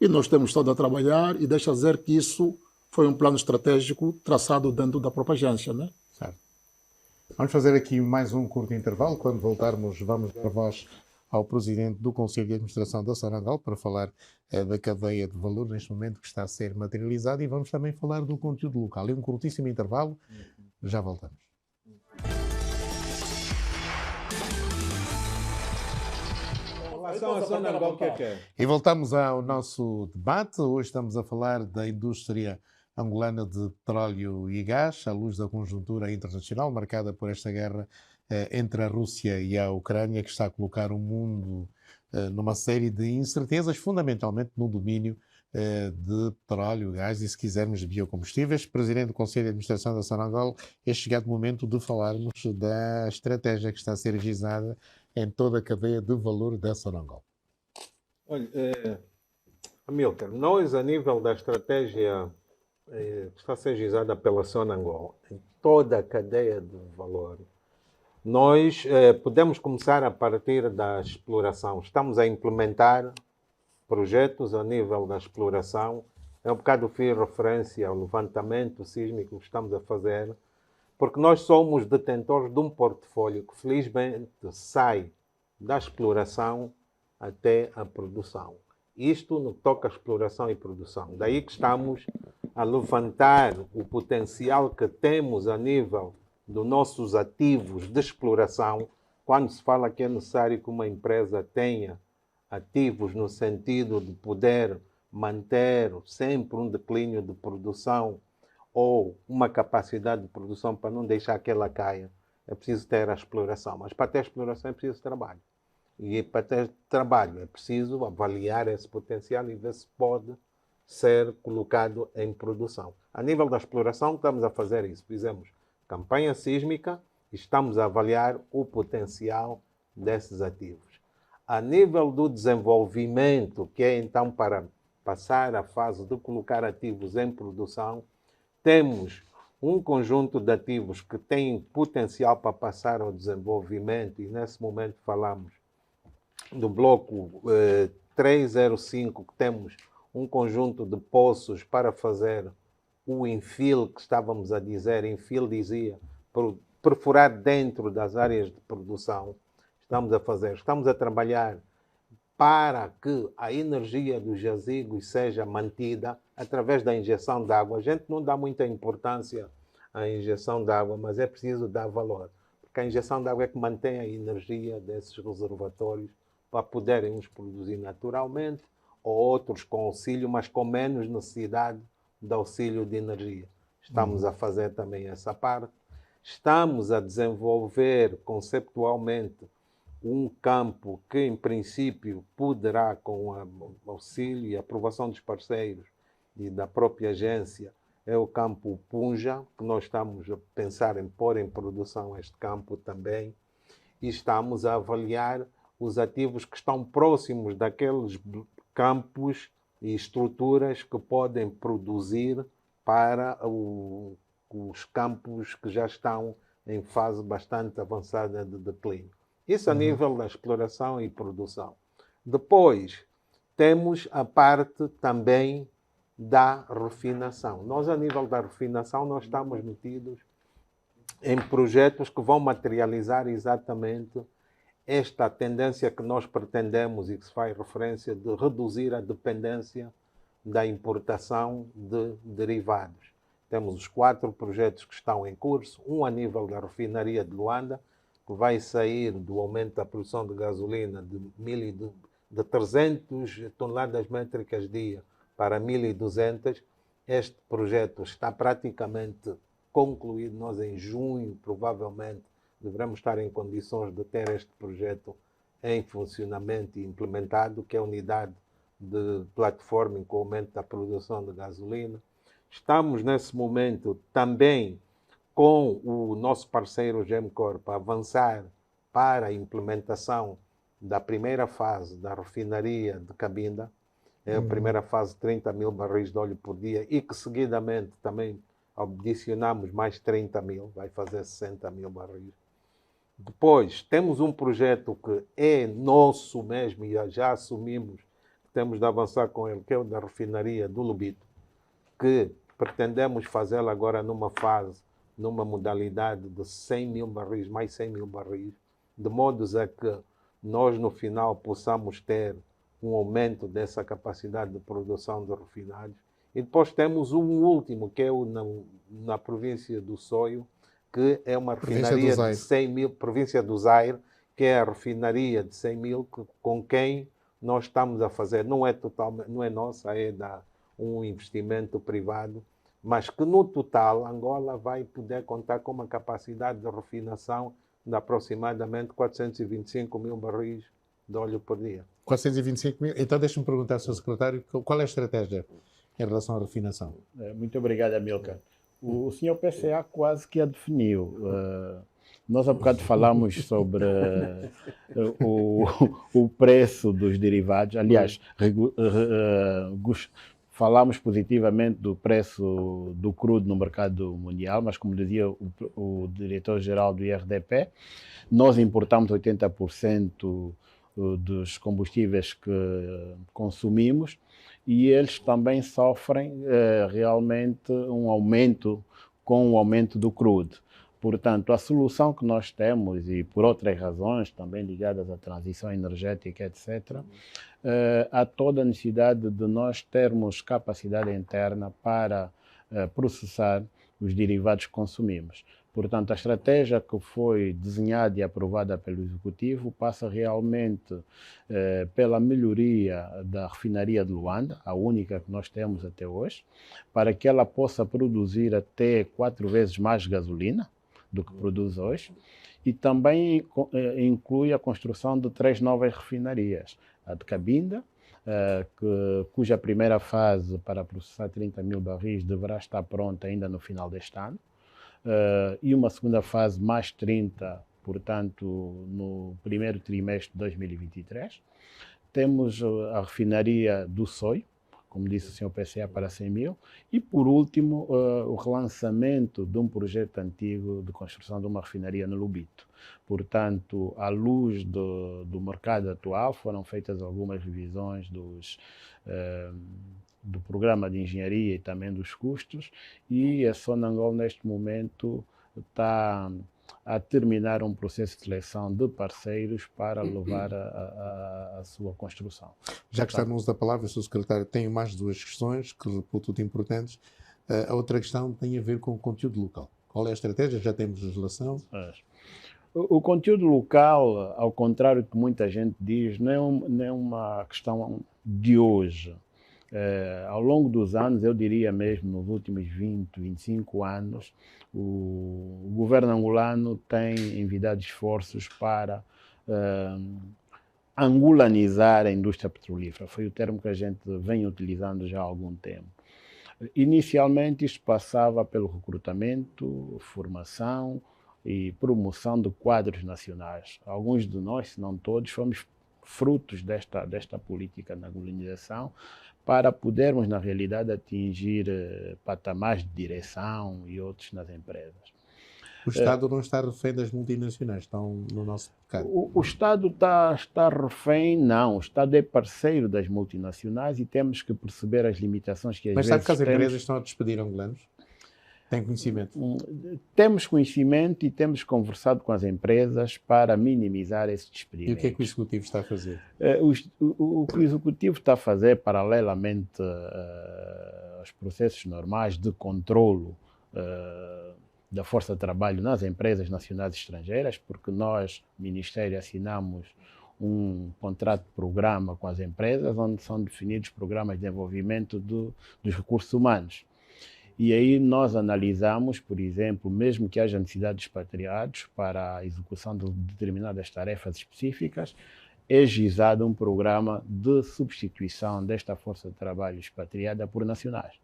e nós temos estado a trabalhar, e deixa dizer que isso foi um plano estratégico traçado dentro da própria agência, né? Certo. Vamos fazer aqui mais um curto intervalo. Quando voltarmos, vamos dar voz ao presidente do Conselho de Administração da Sonangol para falar da cadeia de valor neste momento que está a ser materializada, e vamos também falar do conteúdo local. É um curtíssimo intervalo, já voltamos. E voltamos ao nosso debate. Hoje estamos a falar da indústria angolana de petróleo e gás, à luz da conjuntura internacional marcada por esta guerra entre a Rússia e a Ucrânia, que está a colocar o mundo numa série de incertezas, fundamentalmente no domínio de petróleo, gás e, se quisermos, de biocombustíveis. Presidente do Conselho de Administração da Sonangol, é chegado o momento de falarmos da estratégia que está a ser realizada em toda a cadeia de valor da Sonangol. Olha, Amílcar, nós, a nível da estratégia que está a ser realizada pela Sonangol, em toda a cadeia de valor, nós podemos começar a partir da exploração. Estamos a implementar projetos a nível da exploração. Eu um bocado fiz referência ao levantamento sísmico que estamos a fazer, porque nós somos detentores de um portfólio que felizmente sai da exploração até a produção. Isto no que toca a exploração e produção. Daí que estamos a levantar o potencial que temos a nível dos nossos ativos de exploração, quando se fala que é necessário que uma empresa tenha ativos no sentido de poder manter sempre um declínio de produção ou uma capacidade de produção para não deixar que ela caia, é preciso ter a exploração. Mas para ter exploração é preciso trabalho. E para ter trabalho é preciso avaliar esse potencial e ver se pode ser colocado em produção. A nível da exploração, estamos a fazer isso. Fizemos campanha sísmica e estamos a avaliar o potencial desses ativos. A nível do desenvolvimento, que é então para passar a fase de colocar ativos em produção, temos um conjunto de ativos que têm potencial para passar ao desenvolvimento e nesse momento falamos do bloco 305, que temos um conjunto de poços para fazer o infill, que estávamos a dizer, infill dizia, perfurar dentro das áreas de produção. Estamos a trabalhar para que a energia dos jazigos seja mantida através da injeção de água. A gente não dá muita importância à injeção de água, mas é preciso dar valor, porque a injeção de água é que mantém a energia desses reservatórios para poderem uns produzir naturalmente, ou outros com auxílio, mas com menos necessidade de auxílio de energia. Estamos a fazer também essa parte. Estamos a desenvolver conceptualmente um campo que, em princípio, poderá, com o auxílio e aprovação dos parceiros e da própria agência, é o campo Punja, que nós estamos a pensar em pôr em produção este campo também, e estamos a avaliar os ativos que estão próximos daqueles campos e estruturas que podem produzir para os campos que já estão em fase bastante avançada de declínio. Isso a nível da exploração e produção. Depois, temos a parte também da refinação. Nós, a nível da refinação, nós estamos metidos em projetos que vão materializar exatamente esta tendência que nós pretendemos e que se faz referência de reduzir a dependência da importação de derivados. Temos os 4 projetos que estão em curso, um a nível da refinaria de Luanda, que vai sair do aumento da produção de gasolina de 300 toneladas métricas dia para 1.200. Este projeto está praticamente concluído. Nós, em junho, provavelmente, devemos estar em condições de ter este projeto em funcionamento e implementado, que é a unidade de platforming com o aumento da produção de gasolina. Estamos, nesse momento, também com o nosso parceiro Gemcorp a avançar para a implementação da primeira fase da refinaria de Cabinda. É a primeira fase de 30 mil barris de óleo por dia e que seguidamente também adicionamos mais 30 mil, vai fazer 60 mil barris. Depois temos um projeto que é nosso mesmo e já assumimos que temos de avançar com ele, que é o da refinaria do Lubito, que pretendemos fazê-lo agora numa modalidade de 100 mil barris, mais 100 mil barris, de modo a que nós no final possamos ter um aumento dessa capacidade de produção de refinados. E depois temos um último, que é na província do Soio, que é uma refinaria de 100 mil, província do Zaire, que é a refinaria de 100 mil, com quem nós estamos a fazer, não é nossa, é um investimento privado, mas que no total Angola vai poder contar com uma capacidade de refinação de aproximadamente 425 mil barris de óleo por dia. 425 mil. Então deixe-me perguntar, Sr. Secretário, qual é a estratégia em relação à refinação? Muito obrigado, Amílcar. O senhor PCA quase que a definiu. Nós há bocado falamos sobre o preço dos derivados. Aliás, falamos positivamente do preço do crudo no mercado mundial, mas como dizia o diretor-geral do IRDP, nós importamos 80% dos combustíveis que consumimos e eles também sofrem realmente um aumento com o aumento do crudo. Portanto, a solução que nós temos, e por outras razões também ligadas à transição energética, etc., há toda a necessidade de nós termos capacidade interna para processar os derivados que consumimos. Portanto, a estratégia que foi desenhada e aprovada pelo Executivo passa realmente pela melhoria da refinaria de Luanda, a única que nós temos até hoje, para que ela possa produzir até 4 vezes mais gasolina do que produz hoje, e também inclui a construção de 3 novas refinarias, a de Cabinda, cuja primeira fase para processar 30 mil barris deverá estar pronta ainda no final deste ano, e uma segunda fase mais 30, portanto, no primeiro trimestre de 2023. Temos a refinaria do Soio, como disse o Sr. PCA, para 100 mil, e por último o relançamento de um projeto antigo de construção de uma refinaria no Lubito. Portanto, à luz do mercado atual, foram feitas algumas revisões do programa de engenharia e também dos custos, e a Sonangol neste momento está a terminar um processo de seleção de parceiros para levar a sua construção. Já que está no uso da palavra, Sr. Secretário, tenho mais 2 questões que reputo importantes. A outra questão tem a ver com o conteúdo local. Qual é a estratégia? Já temos legislação. O conteúdo local, ao contrário do que muita gente diz, não é uma questão de hoje. Ao longo dos anos, eu diria mesmo nos últimos 20, 25 anos, o governo angolano tem envidado esforços para angolanizar a indústria petrolífera. Foi o termo que a gente vem utilizando já há algum tempo. Inicialmente, isto passava pelo recrutamento, formação e promoção de quadros nacionais. Alguns de nós, se não todos, fomos frutos desta política de angolanização, para podermos, na realidade, atingir patamares de direção e outros nas empresas. O Estado não está refém das multinacionais, estão no nosso mercado. O Estado está refém, não. O Estado é parceiro das multinacionais e temos que perceber as limitações que às vezes temos. Mas sabe que as temos. empresas estão a despedir angolanos? Tem conhecimento? Temos conhecimento e temos conversado com as empresas para minimizar esse despedimento. E o que é que o Executivo está a fazer? O que o Executivo está a fazer, paralelamente aos processos normais de controlo da força de trabalho nas empresas nacionais e estrangeiras, porque nós, Ministério, assinamos um contrato de programa com as empresas, onde são definidos programas de desenvolvimento dos recursos humanos. E aí nós analisamos, por exemplo, mesmo que haja necessidade de expatriados para a execução de determinadas tarefas específicas, é gizado um programa de substituição desta força de trabalho expatriada por nacionais.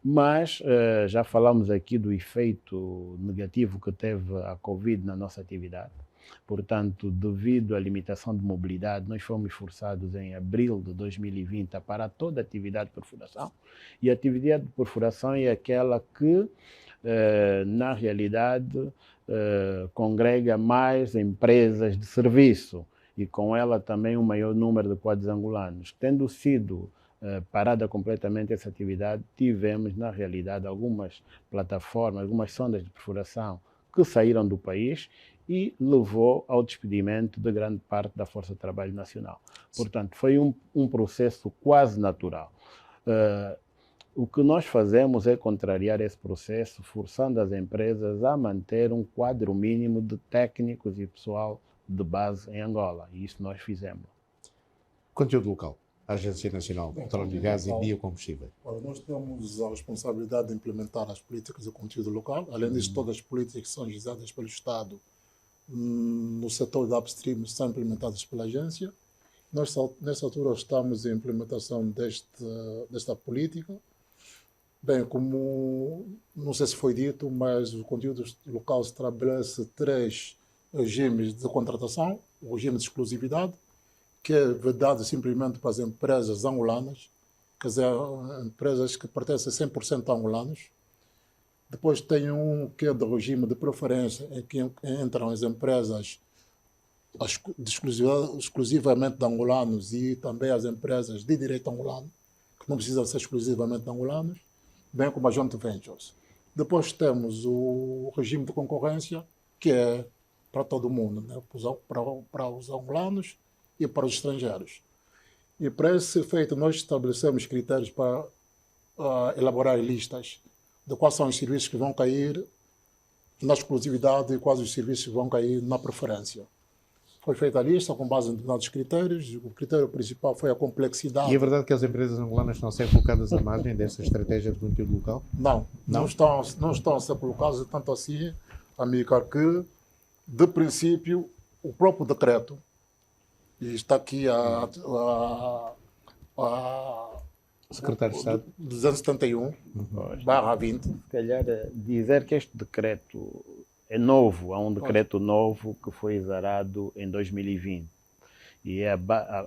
Mas já falamos aqui do efeito negativo que teve a Covid na nossa atividade. Portanto, devido à limitação de mobilidade, nós fomos forçados em abril de 2020 a parar toda a atividade de perfuração. E a atividade de perfuração é aquela que, na realidade, congrega mais empresas de serviço e com ela também um maior número de quadros angolanos. Tendo sido parada completamente essa atividade, tivemos, na realidade, algumas plataformas, algumas sondas de perfuração que saíram do país e levou ao despedimento de grande parte da Força de Trabalho Nacional. Portanto, foi um processo quase natural. O que nós fazemos é contrariar esse processo, forçando as empresas a manter um quadro mínimo de técnicos e pessoal de base em Angola. E isso nós fizemos. Conteúdo local. A Agência Nacional de Petróleo e Gás e Biocombustível. Nós temos a responsabilidade de implementar as políticas de conteúdo local. Além disso, todas as políticas que são gizadas pelo Estado no setor da upstream são implementadas pela agência. Nós, nessa altura, estamos em implementação desta política. Bem, como não sei se foi dito, mas o conteúdo local estabelece 3 regimes de contratação. O regime de exclusividade, que é vedado simplesmente para as empresas angolanas, quer dizer, empresas que pertencem 100% a angolanos. Depois tem um que é do regime de preferência, em que entram as empresas exclusivamente de angolanos e também as empresas de direito angolano, que não precisam ser exclusivamente de angolanos, bem como as joint ventures. Depois temos o regime de concorrência, que é para todo mundo, né? Para os angolanos e para os estrangeiros. E para esse efeito, nós estabelecemos critérios para elaborar listas de quais são os serviços que vão cair na exclusividade e quais os serviços vão cair na preferência. Foi feita a lista com base em determinados critérios. O critério principal foi a complexidade. E é verdade que as empresas angolanas estão a ser colocadas à margem dessa estratégia de conteúdo local? Não estão a ser colocados tanto assim, Amílcar, que, de princípio, o próprio decreto, e está aqui a Secretário de Estado 271/20. Se calhar dizer que este decreto é novo, há um decreto novo que foi exarado em 2020. E é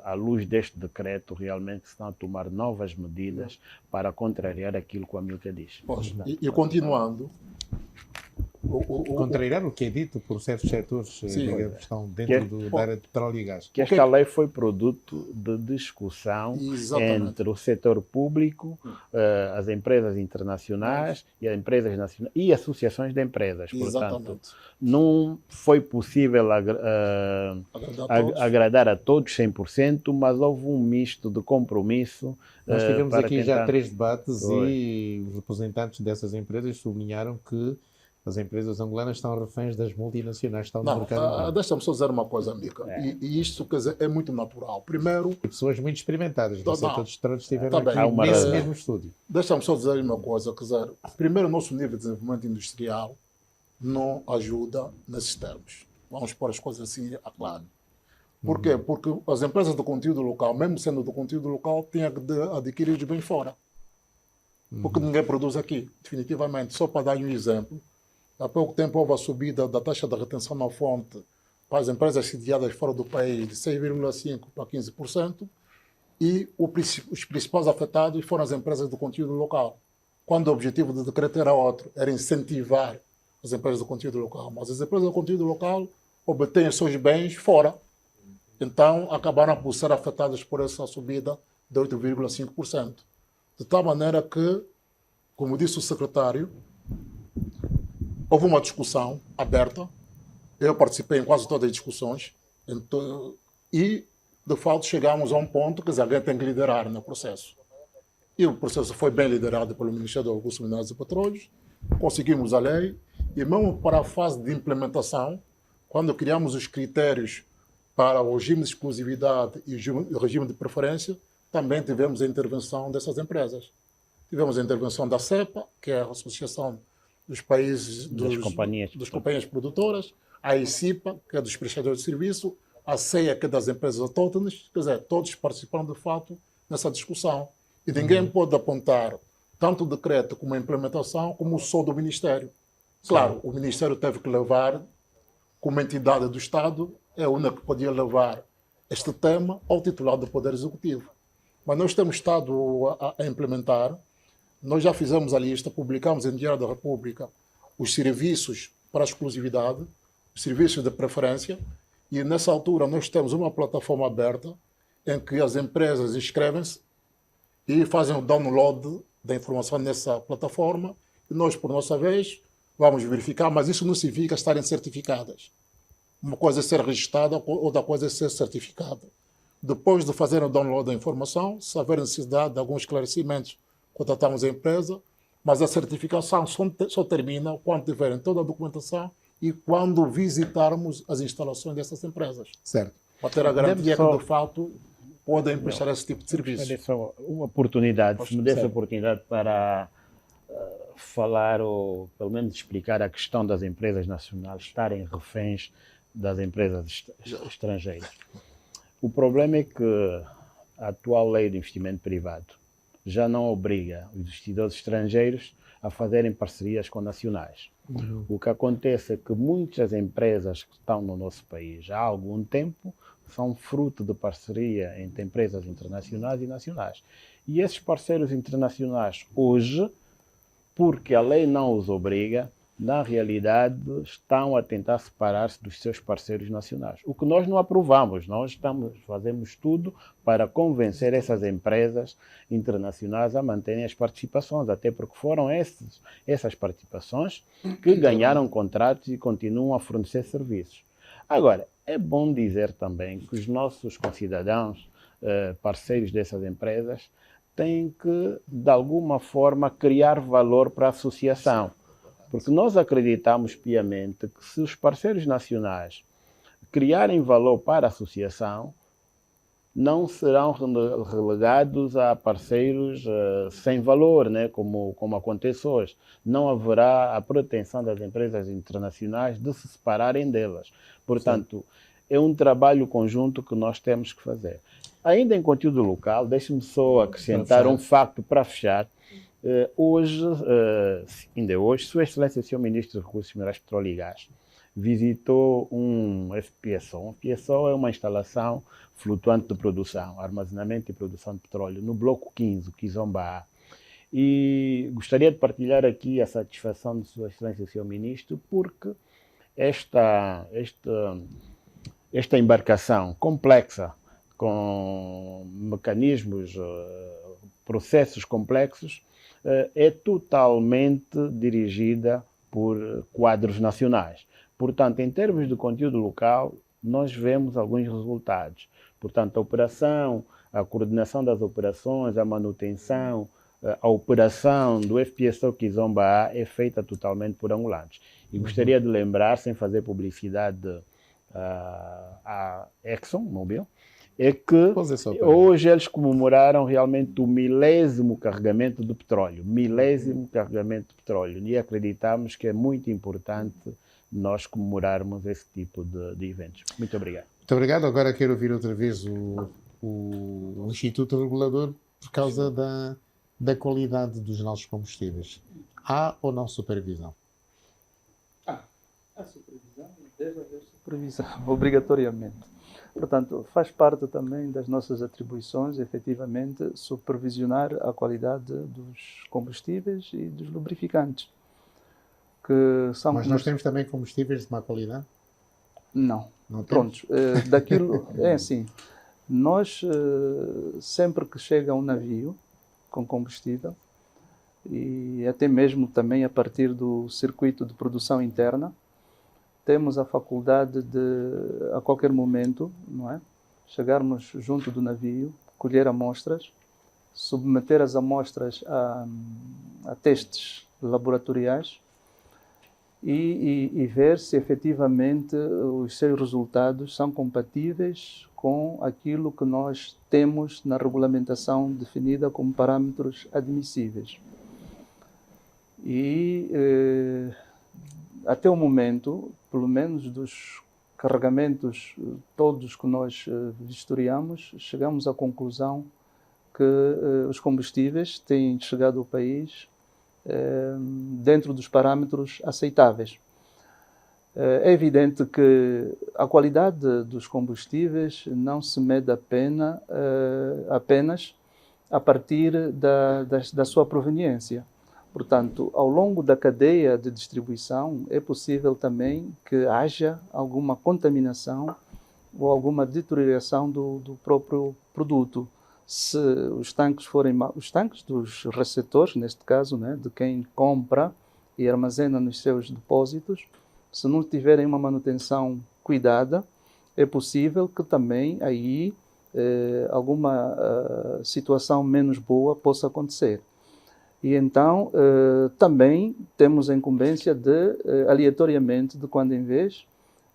à luz deste decreto realmente que se estão a tomar novas medidas para contrariar aquilo que o Amílcar diz. E continuando, contrariar o que é dito por certos setores que estão dentro da área de petróleo e gás. Que esta lei foi produto de discussão entre o setor público, as empresas internacionais e as empresas nacionais e associações de empresas. Portanto, não foi possível agradar a todos 100%, mas houve um misto de compromisso. Nós tivemos aqui já 3 debates e os representantes dessas empresas sublinharam que as empresas angolanas estão reféns das multinacionais que estão no mercado. Deixa-me só dizer uma coisa, Mica. E isto, quer dizer, é muito natural. Primeiro... E pessoas muito experimentadas do setor dos estratos estiveram aqui nesse mesmo estúdio. Deixa-me só dizer uma coisa, quer dizer, primeiro, o nosso nível de desenvolvimento industrial não ajuda nesses termos. Vamos pôr as coisas assim a claro. Por quê? Porque as empresas do conteúdo local, mesmo sendo do conteúdo local, têm que adquirir os bens fora. Porque ninguém produz aqui, definitivamente. Só para dar um exemplo, há pouco tempo houve a subida da taxa de retenção na fonte para as empresas sediadas fora do país de 6,5% para 15%, e os principais afetados foram as empresas do conteúdo local. Quando o objetivo do decreto era outro, era incentivar as empresas do conteúdo local. Mas as empresas do conteúdo local obtêm os seus bens fora. Então, acabaram por ser afetadas por essa subida de 8,5%. De tal maneira que, como disse o secretário, houve uma discussão aberta. Eu participei em quase todas as discussões. E, de fato, chegamos a um ponto que alguém tem que liderar no processo. E o processo foi bem liderado pelo Ministério do Recursos Minerais e Petróleos. Conseguimos a lei. E mesmo para a fase de implementação, quando criamos os critérios para o regime de exclusividade e o regime de preferência, também tivemos a intervenção dessas empresas. Tivemos a intervenção da CEPA, que é a Associação dos Países das Companhias Produtoras, a ICIPA, que é dos prestadores de serviço, a CEA, que é das empresas autóctones, quer dizer, todos participaram de fato nessa discussão. E ninguém pode apontar tanto o decreto como a implementação como só do Ministério. Claro, o Ministério teve que levar, como entidade do Estado, é a única que podia levar este tema ao titular do Poder Executivo. Mas nós temos estado a implementar. Nós já fizemos a lista, publicamos em Diário da República os serviços para a exclusividade, os serviços de preferência, e nessa altura nós temos uma plataforma aberta em que as empresas inscrevem-se e fazem o download da informação nessa plataforma, e nós, por nossa vez, vamos verificar, mas isso não significa estarem certificadas. Uma coisa é ser registrada, outra coisa é ser certificada. Depois de fazer o download da informação, se houver necessidade de alguns esclarecimentos, contratamos a empresa, mas a certificação só termina quando tiverem toda a documentação e quando visitarmos as instalações dessas empresas. Certo. Para ter a garantia que, de fato, podem prestar esse tipo de serviço. Uma oportunidade, se me desse a oportunidade para falar ou pelo menos explicar a questão das empresas nacionais estarem reféns das empresas estrangeiras. O problema é que a atual lei de investimento privado já não obriga os investidores estrangeiros a fazerem parcerias com nacionais. O que acontece é que muitas empresas que estão no nosso país há algum tempo são fruto de parceria entre empresas internacionais e nacionais. E esses parceiros internacionais hoje, porque a lei não os obriga, na realidade estão a tentar separar-se dos seus parceiros nacionais. O que nós não aprovamos, nós fazemos tudo para convencer essas empresas internacionais a manterem as participações, até porque foram essas participações que ganharam contratos e continuam a fornecer serviços. Agora, é bom dizer também que os nossos concidadãos, parceiros dessas empresas, têm que, de alguma forma, criar valor para a associação. Porque nós acreditamos piamente que se os parceiros nacionais criarem valor para a associação, não serão relegados a parceiros sem valor, né? como acontece hoje. Não haverá a pretensão das empresas internacionais de se separarem delas. Portanto, é um trabalho conjunto que nós temos que fazer. Ainda em conteúdo local, deixe-me só acrescentar um facto para fechar. Ainda hoje, Sua Excelência, Sr. Ministro dos Recursos Minerais, Petróleo e Gás, visitou um FPSO. Um FPSO é uma instalação flutuante de produção, armazenamento e produção de petróleo, no bloco 15, Kizomba A. E gostaria de partilhar aqui a satisfação de Sua Excelência, Sr. Ministro, porque esta embarcação complexa, com mecanismos, processos complexos, é totalmente dirigida por quadros nacionais. Portanto, em termos de conteúdo local, nós vemos alguns resultados. Portanto, a operação, a coordenação das operações, a manutenção, a operação do FPSO Kizomba A é feita totalmente por angolanos. E gostaria de lembrar, sem fazer publicidade à ExxonMobil, é que hoje eles comemoraram realmente o 1000º carregamento de petróleo. 1000º carregamento de petróleo. E acreditamos que é muito importante nós comemorarmos esse tipo de eventos. Muito obrigado. Muito obrigado. Agora quero ouvir outra vez o Instituto Regulador por causa da qualidade dos nossos combustíveis. Há ou não supervisão? Há supervisão, deve haver supervisão, obrigatoriamente. Portanto, faz parte também das nossas atribuições, efetivamente, supervisionar a qualidade dos combustíveis e dos lubrificantes. Mas nós temos também combustíveis de má qualidade? Não. Pronto, daquilo é assim. Nós, sempre que chega um navio com combustível, e até mesmo também a partir do circuito de produção interna, temos a faculdade de, a qualquer momento, não é, chegarmos junto do navio, colher amostras, submeter as amostras a testes laboratoriais e ver se efetivamente os seus resultados são compatíveis com aquilo que nós temos na regulamentação definida como parâmetros admissíveis. E até o momento, pelo menos dos carregamentos todos que nós vistoriamos, chegamos à conclusão que os combustíveis têm chegado ao país dentro dos parâmetros aceitáveis. É evidente que a qualidade dos combustíveis não se mede apenas a partir da sua proveniência. Portanto, ao longo da cadeia de distribuição, é possível também que haja alguma contaminação ou alguma deterioração do próprio produto. Se os tanques forem os tanques dos receptores, neste caso, né, de quem compra e armazena nos seus depósitos, se não tiverem uma manutenção cuidada, é possível que também aí alguma situação menos boa possa acontecer. E então também temos a incumbência de, aleatoriamente, de quando em vez,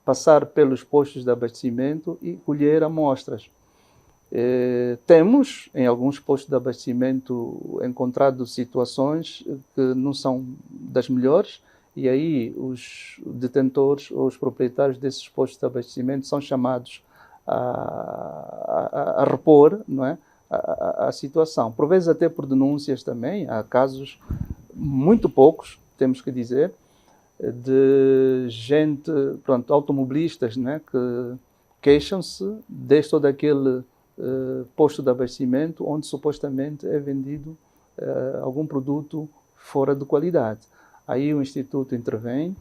passar pelos postos de abastecimento e colher amostras. Temos, em alguns postos de abastecimento, encontrado situações que não são das melhores, e aí os detentores ou os proprietários desses postos de abastecimento são chamados a repor, não é, a situação. Por vezes até por denúncias também, há casos, muito poucos, temos que dizer, de gente, pronto, automobilistas, né, que queixam-se deste ou daquele posto de abastecimento onde supostamente é vendido algum produto fora de qualidade. Aí o Instituto intervém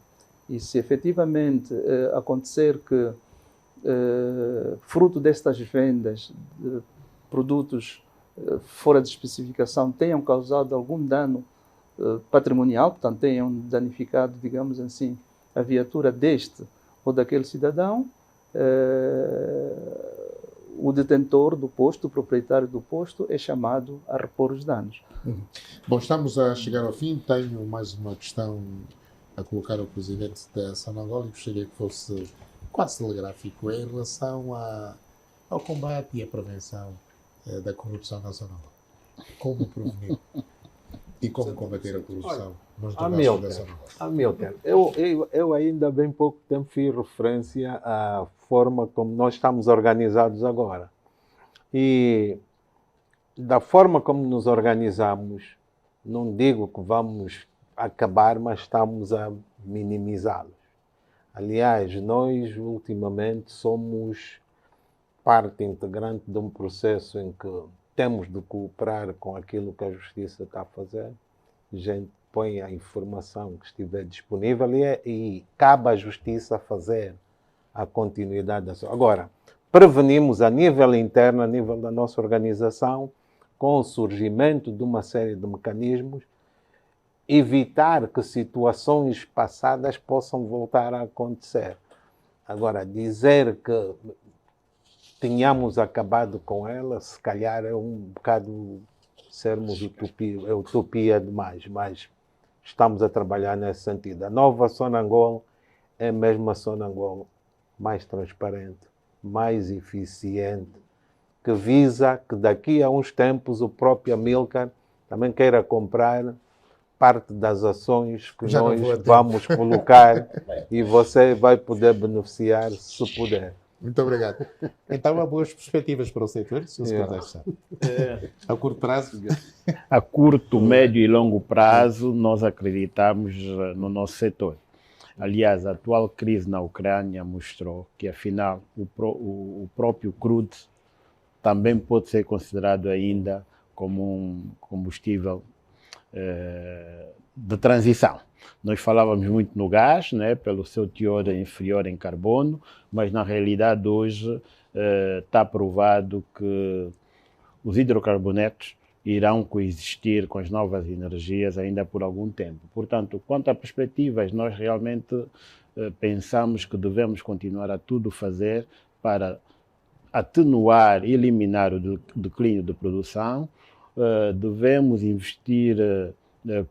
e se efetivamente acontecer que fruto destas vendas de produtos fora de especificação tenham causado algum dano patrimonial, portanto tenham danificado, digamos assim, a viatura deste ou daquele cidadão, o detentor do posto, o proprietário do posto, é chamado a repor os danos. Bom, estamos a chegar ao fim. Tenho mais uma questão a colocar o presidente da Sonangol e gostaria que fosse quase telegráfico em relação ao combate e à prevenção da corrupção na Sonangol. Como prevenir e como combater a corrupção nos negócios da Sonangol. Amilcar, eu ainda há bem pouco tempo fiz referência à forma como nós estamos organizados agora. E da forma como nos organizamos, não digo que vamos acabar, mas estamos a minimizá-los. Aliás, nós ultimamente somos parte integrante de um processo em que temos de cooperar com aquilo que a Justiça está a fazer. A gente põe a informação que estiver disponível e cabe à Justiça fazer a continuidade da sua. Agora, prevenimos a nível interno, a nível da nossa organização, com o surgimento de uma série de mecanismos, evitar que situações passadas possam voltar a acontecer. Agora, dizer que tínhamos acabado com ela, se calhar é um bocado sermos utopia demais, mas estamos a trabalhar nesse sentido. A nova Sonangol é mesmo a Sonangol mais transparente, mais eficiente, que visa que daqui a uns tempos o próprio Amilcar também queira comprar parte das ações que nós vamos colocar e você vai poder beneficiar se puder. Muito obrigado. Então, há boas perspectivas para o setor, Sr. Secretário de Estado. A curto prazo? A curto, médio e longo prazo, nós acreditamos no nosso setor. Aliás, a atual crise na Ucrânia mostrou que, afinal, o próprio crudo também pode ser considerado ainda como um combustível de transição. Nós falávamos muito no gás, né, pelo seu teor inferior em carbono, mas na realidade hoje está provado que os hidrocarbonetos irão coexistir com as novas energias ainda por algum tempo. Portanto, quanto a perspectivas, nós realmente pensamos que devemos continuar a tudo fazer para atenuar e eliminar o declínio de produção. Devemos investir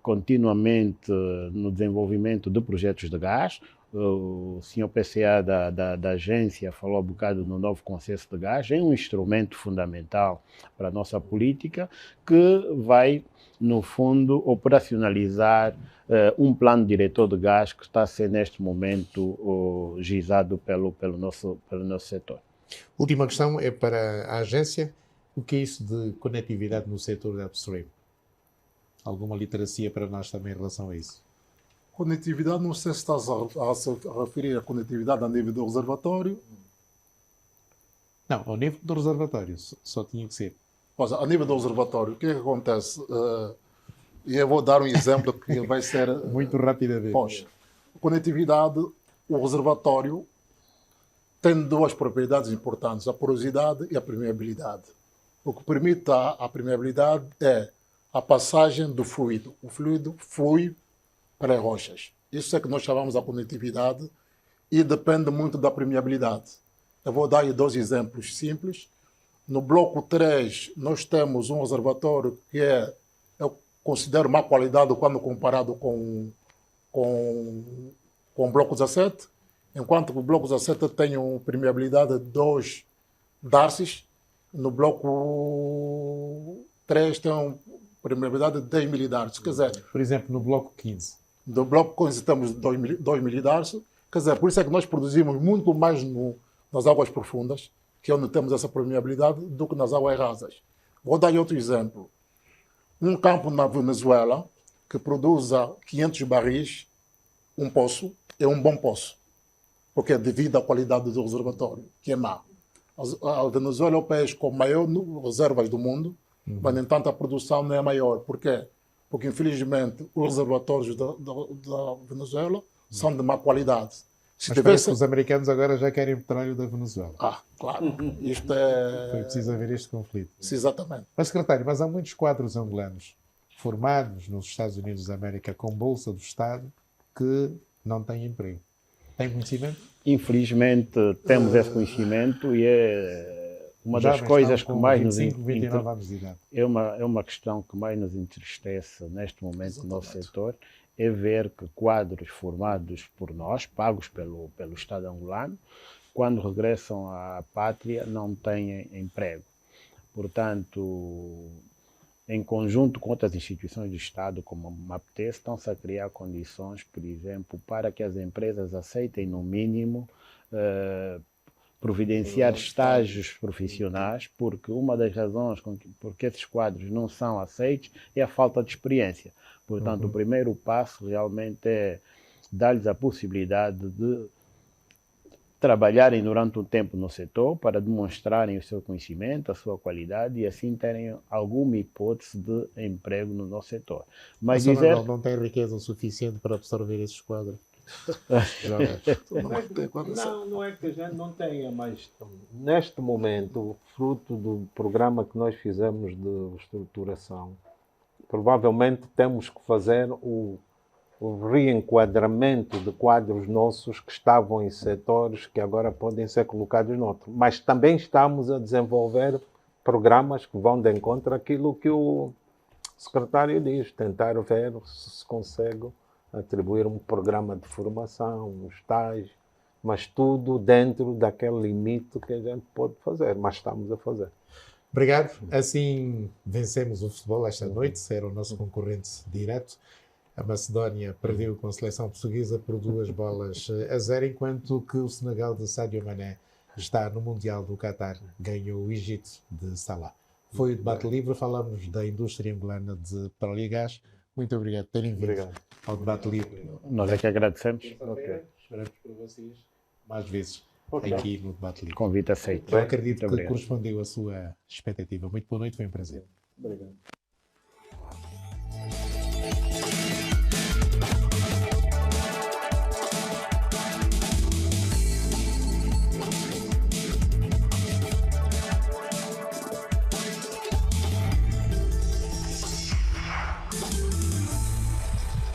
continuamente no desenvolvimento de projetos de gás. O senhor PCA da agência falou um bocado no novo conceito de gás. É um instrumento fundamental para a nossa política que vai, no fundo, operacionalizar um plano diretor de gás que está a ser, neste momento, gizado pelo nosso setor. Última questão é para a agência. O que é isso de conectividade no setor da upstream? Alguma literacia para nós também em relação a isso? Conectividade, não sei se estás a se referir a conectividade a nível do reservatório. Não, ao nível do reservatório, só tinha que ser. Pois, a nível do reservatório, o que é que acontece? E eu vou dar um exemplo que vai ser... Muito rapidamente. Pois, conectividade, o reservatório tem duas propriedades importantes, a porosidade e a permeabilidade. O que permite a permeabilidade é a passagem do fluido. O fluido flui para as rochas. Isso é que nós chamamos de conectividade e depende muito da permeabilidade. Eu vou dar aí dois exemplos simples. No bloco 3, nós temos um reservatório que eu considero má qualidade quando comparado com o bloco 17, enquanto o bloco 17 tem uma permeabilidade de 2 darcies, no bloco 3 tem uma permeabilidade de 10 milidarcies. Quer dizer, por exemplo, no bloco 15. No bloco 15 temos 2 milidarcies. Quer dizer, por isso é que nós produzimos muito mais nas águas profundas, que é onde temos essa permeabilidade, do que nas águas rasas. Vou dar outro exemplo. Um campo na Venezuela que produza 500 barris, um poço, é um bom poço, porque é devido à qualidade do reservatório, que é má. A Venezuela é o país com maior reservas do mundo, mas, no entanto, a produção não é maior. Por quê? Porque, infelizmente, os reservatórios da Venezuela são de má qualidade. Mas parece que os americanos agora já querem petróleo da Venezuela. Claro. Isto é... Foi preciso haver este conflito. Sim, exatamente. Mas, secretário, há muitos quadros angolanos formados nos Estados Unidos da América com Bolsa do Estado que não têm emprego. Tem conhecimento? Infelizmente, temos esse conhecimento e é uma das coisas que mais nos é uma questão que mais nos entristece neste momento no nosso setor, é ver que quadros formados por nós, pagos pelo Estado angolano, quando regressam à pátria, não têm emprego. Portanto, em conjunto com outras instituições do Estado, como a MAPTES, estão-se a criar condições, por exemplo, para que as empresas aceitem, no mínimo, providenciar estágios profissionais, porque uma das razões porque esses quadros não são aceitos é a falta de experiência. Portanto, o primeiro passo realmente é dar-lhes a possibilidade de trabalharem durante um tempo no setor para demonstrarem o seu conhecimento, a sua qualidade e assim terem alguma hipótese de emprego no nosso setor. Mas dizer... não tem riqueza o suficiente para absorver esses quadros. Não é que a gente não tenha, mas neste momento, fruto do programa que nós fizemos de estruturação, provavelmente temos que fazer o reenquadramento de quadros nossos que estavam em setores que agora podem ser colocados noutro. Mas também estamos a desenvolver programas que vão de encontro àquilo que o secretário diz, tentar ver se consegue atribuir um programa de formação, um estágio, mas tudo dentro daquele limite que a gente pode fazer, mas estamos a fazer. Obrigado. Assim vencemos o futebol esta noite, era o nosso concorrente direto. A Macedónia perdeu com a seleção portuguesa por 2-0, enquanto que o Senegal de Sadio Mané está no Mundial do Qatar, ganhou o Egito de Salah. Foi o debate livre, falamos da indústria angolana de petróleo e gás. Muito obrigado por terem vindo ao debate livre. Nós é que agradecemos. Esperamos por vocês mais vezes aqui no debate livre. Convite aceito. Eu acredito que correspondeu à sua expectativa. Muito boa noite, foi um prazer. Obrigado.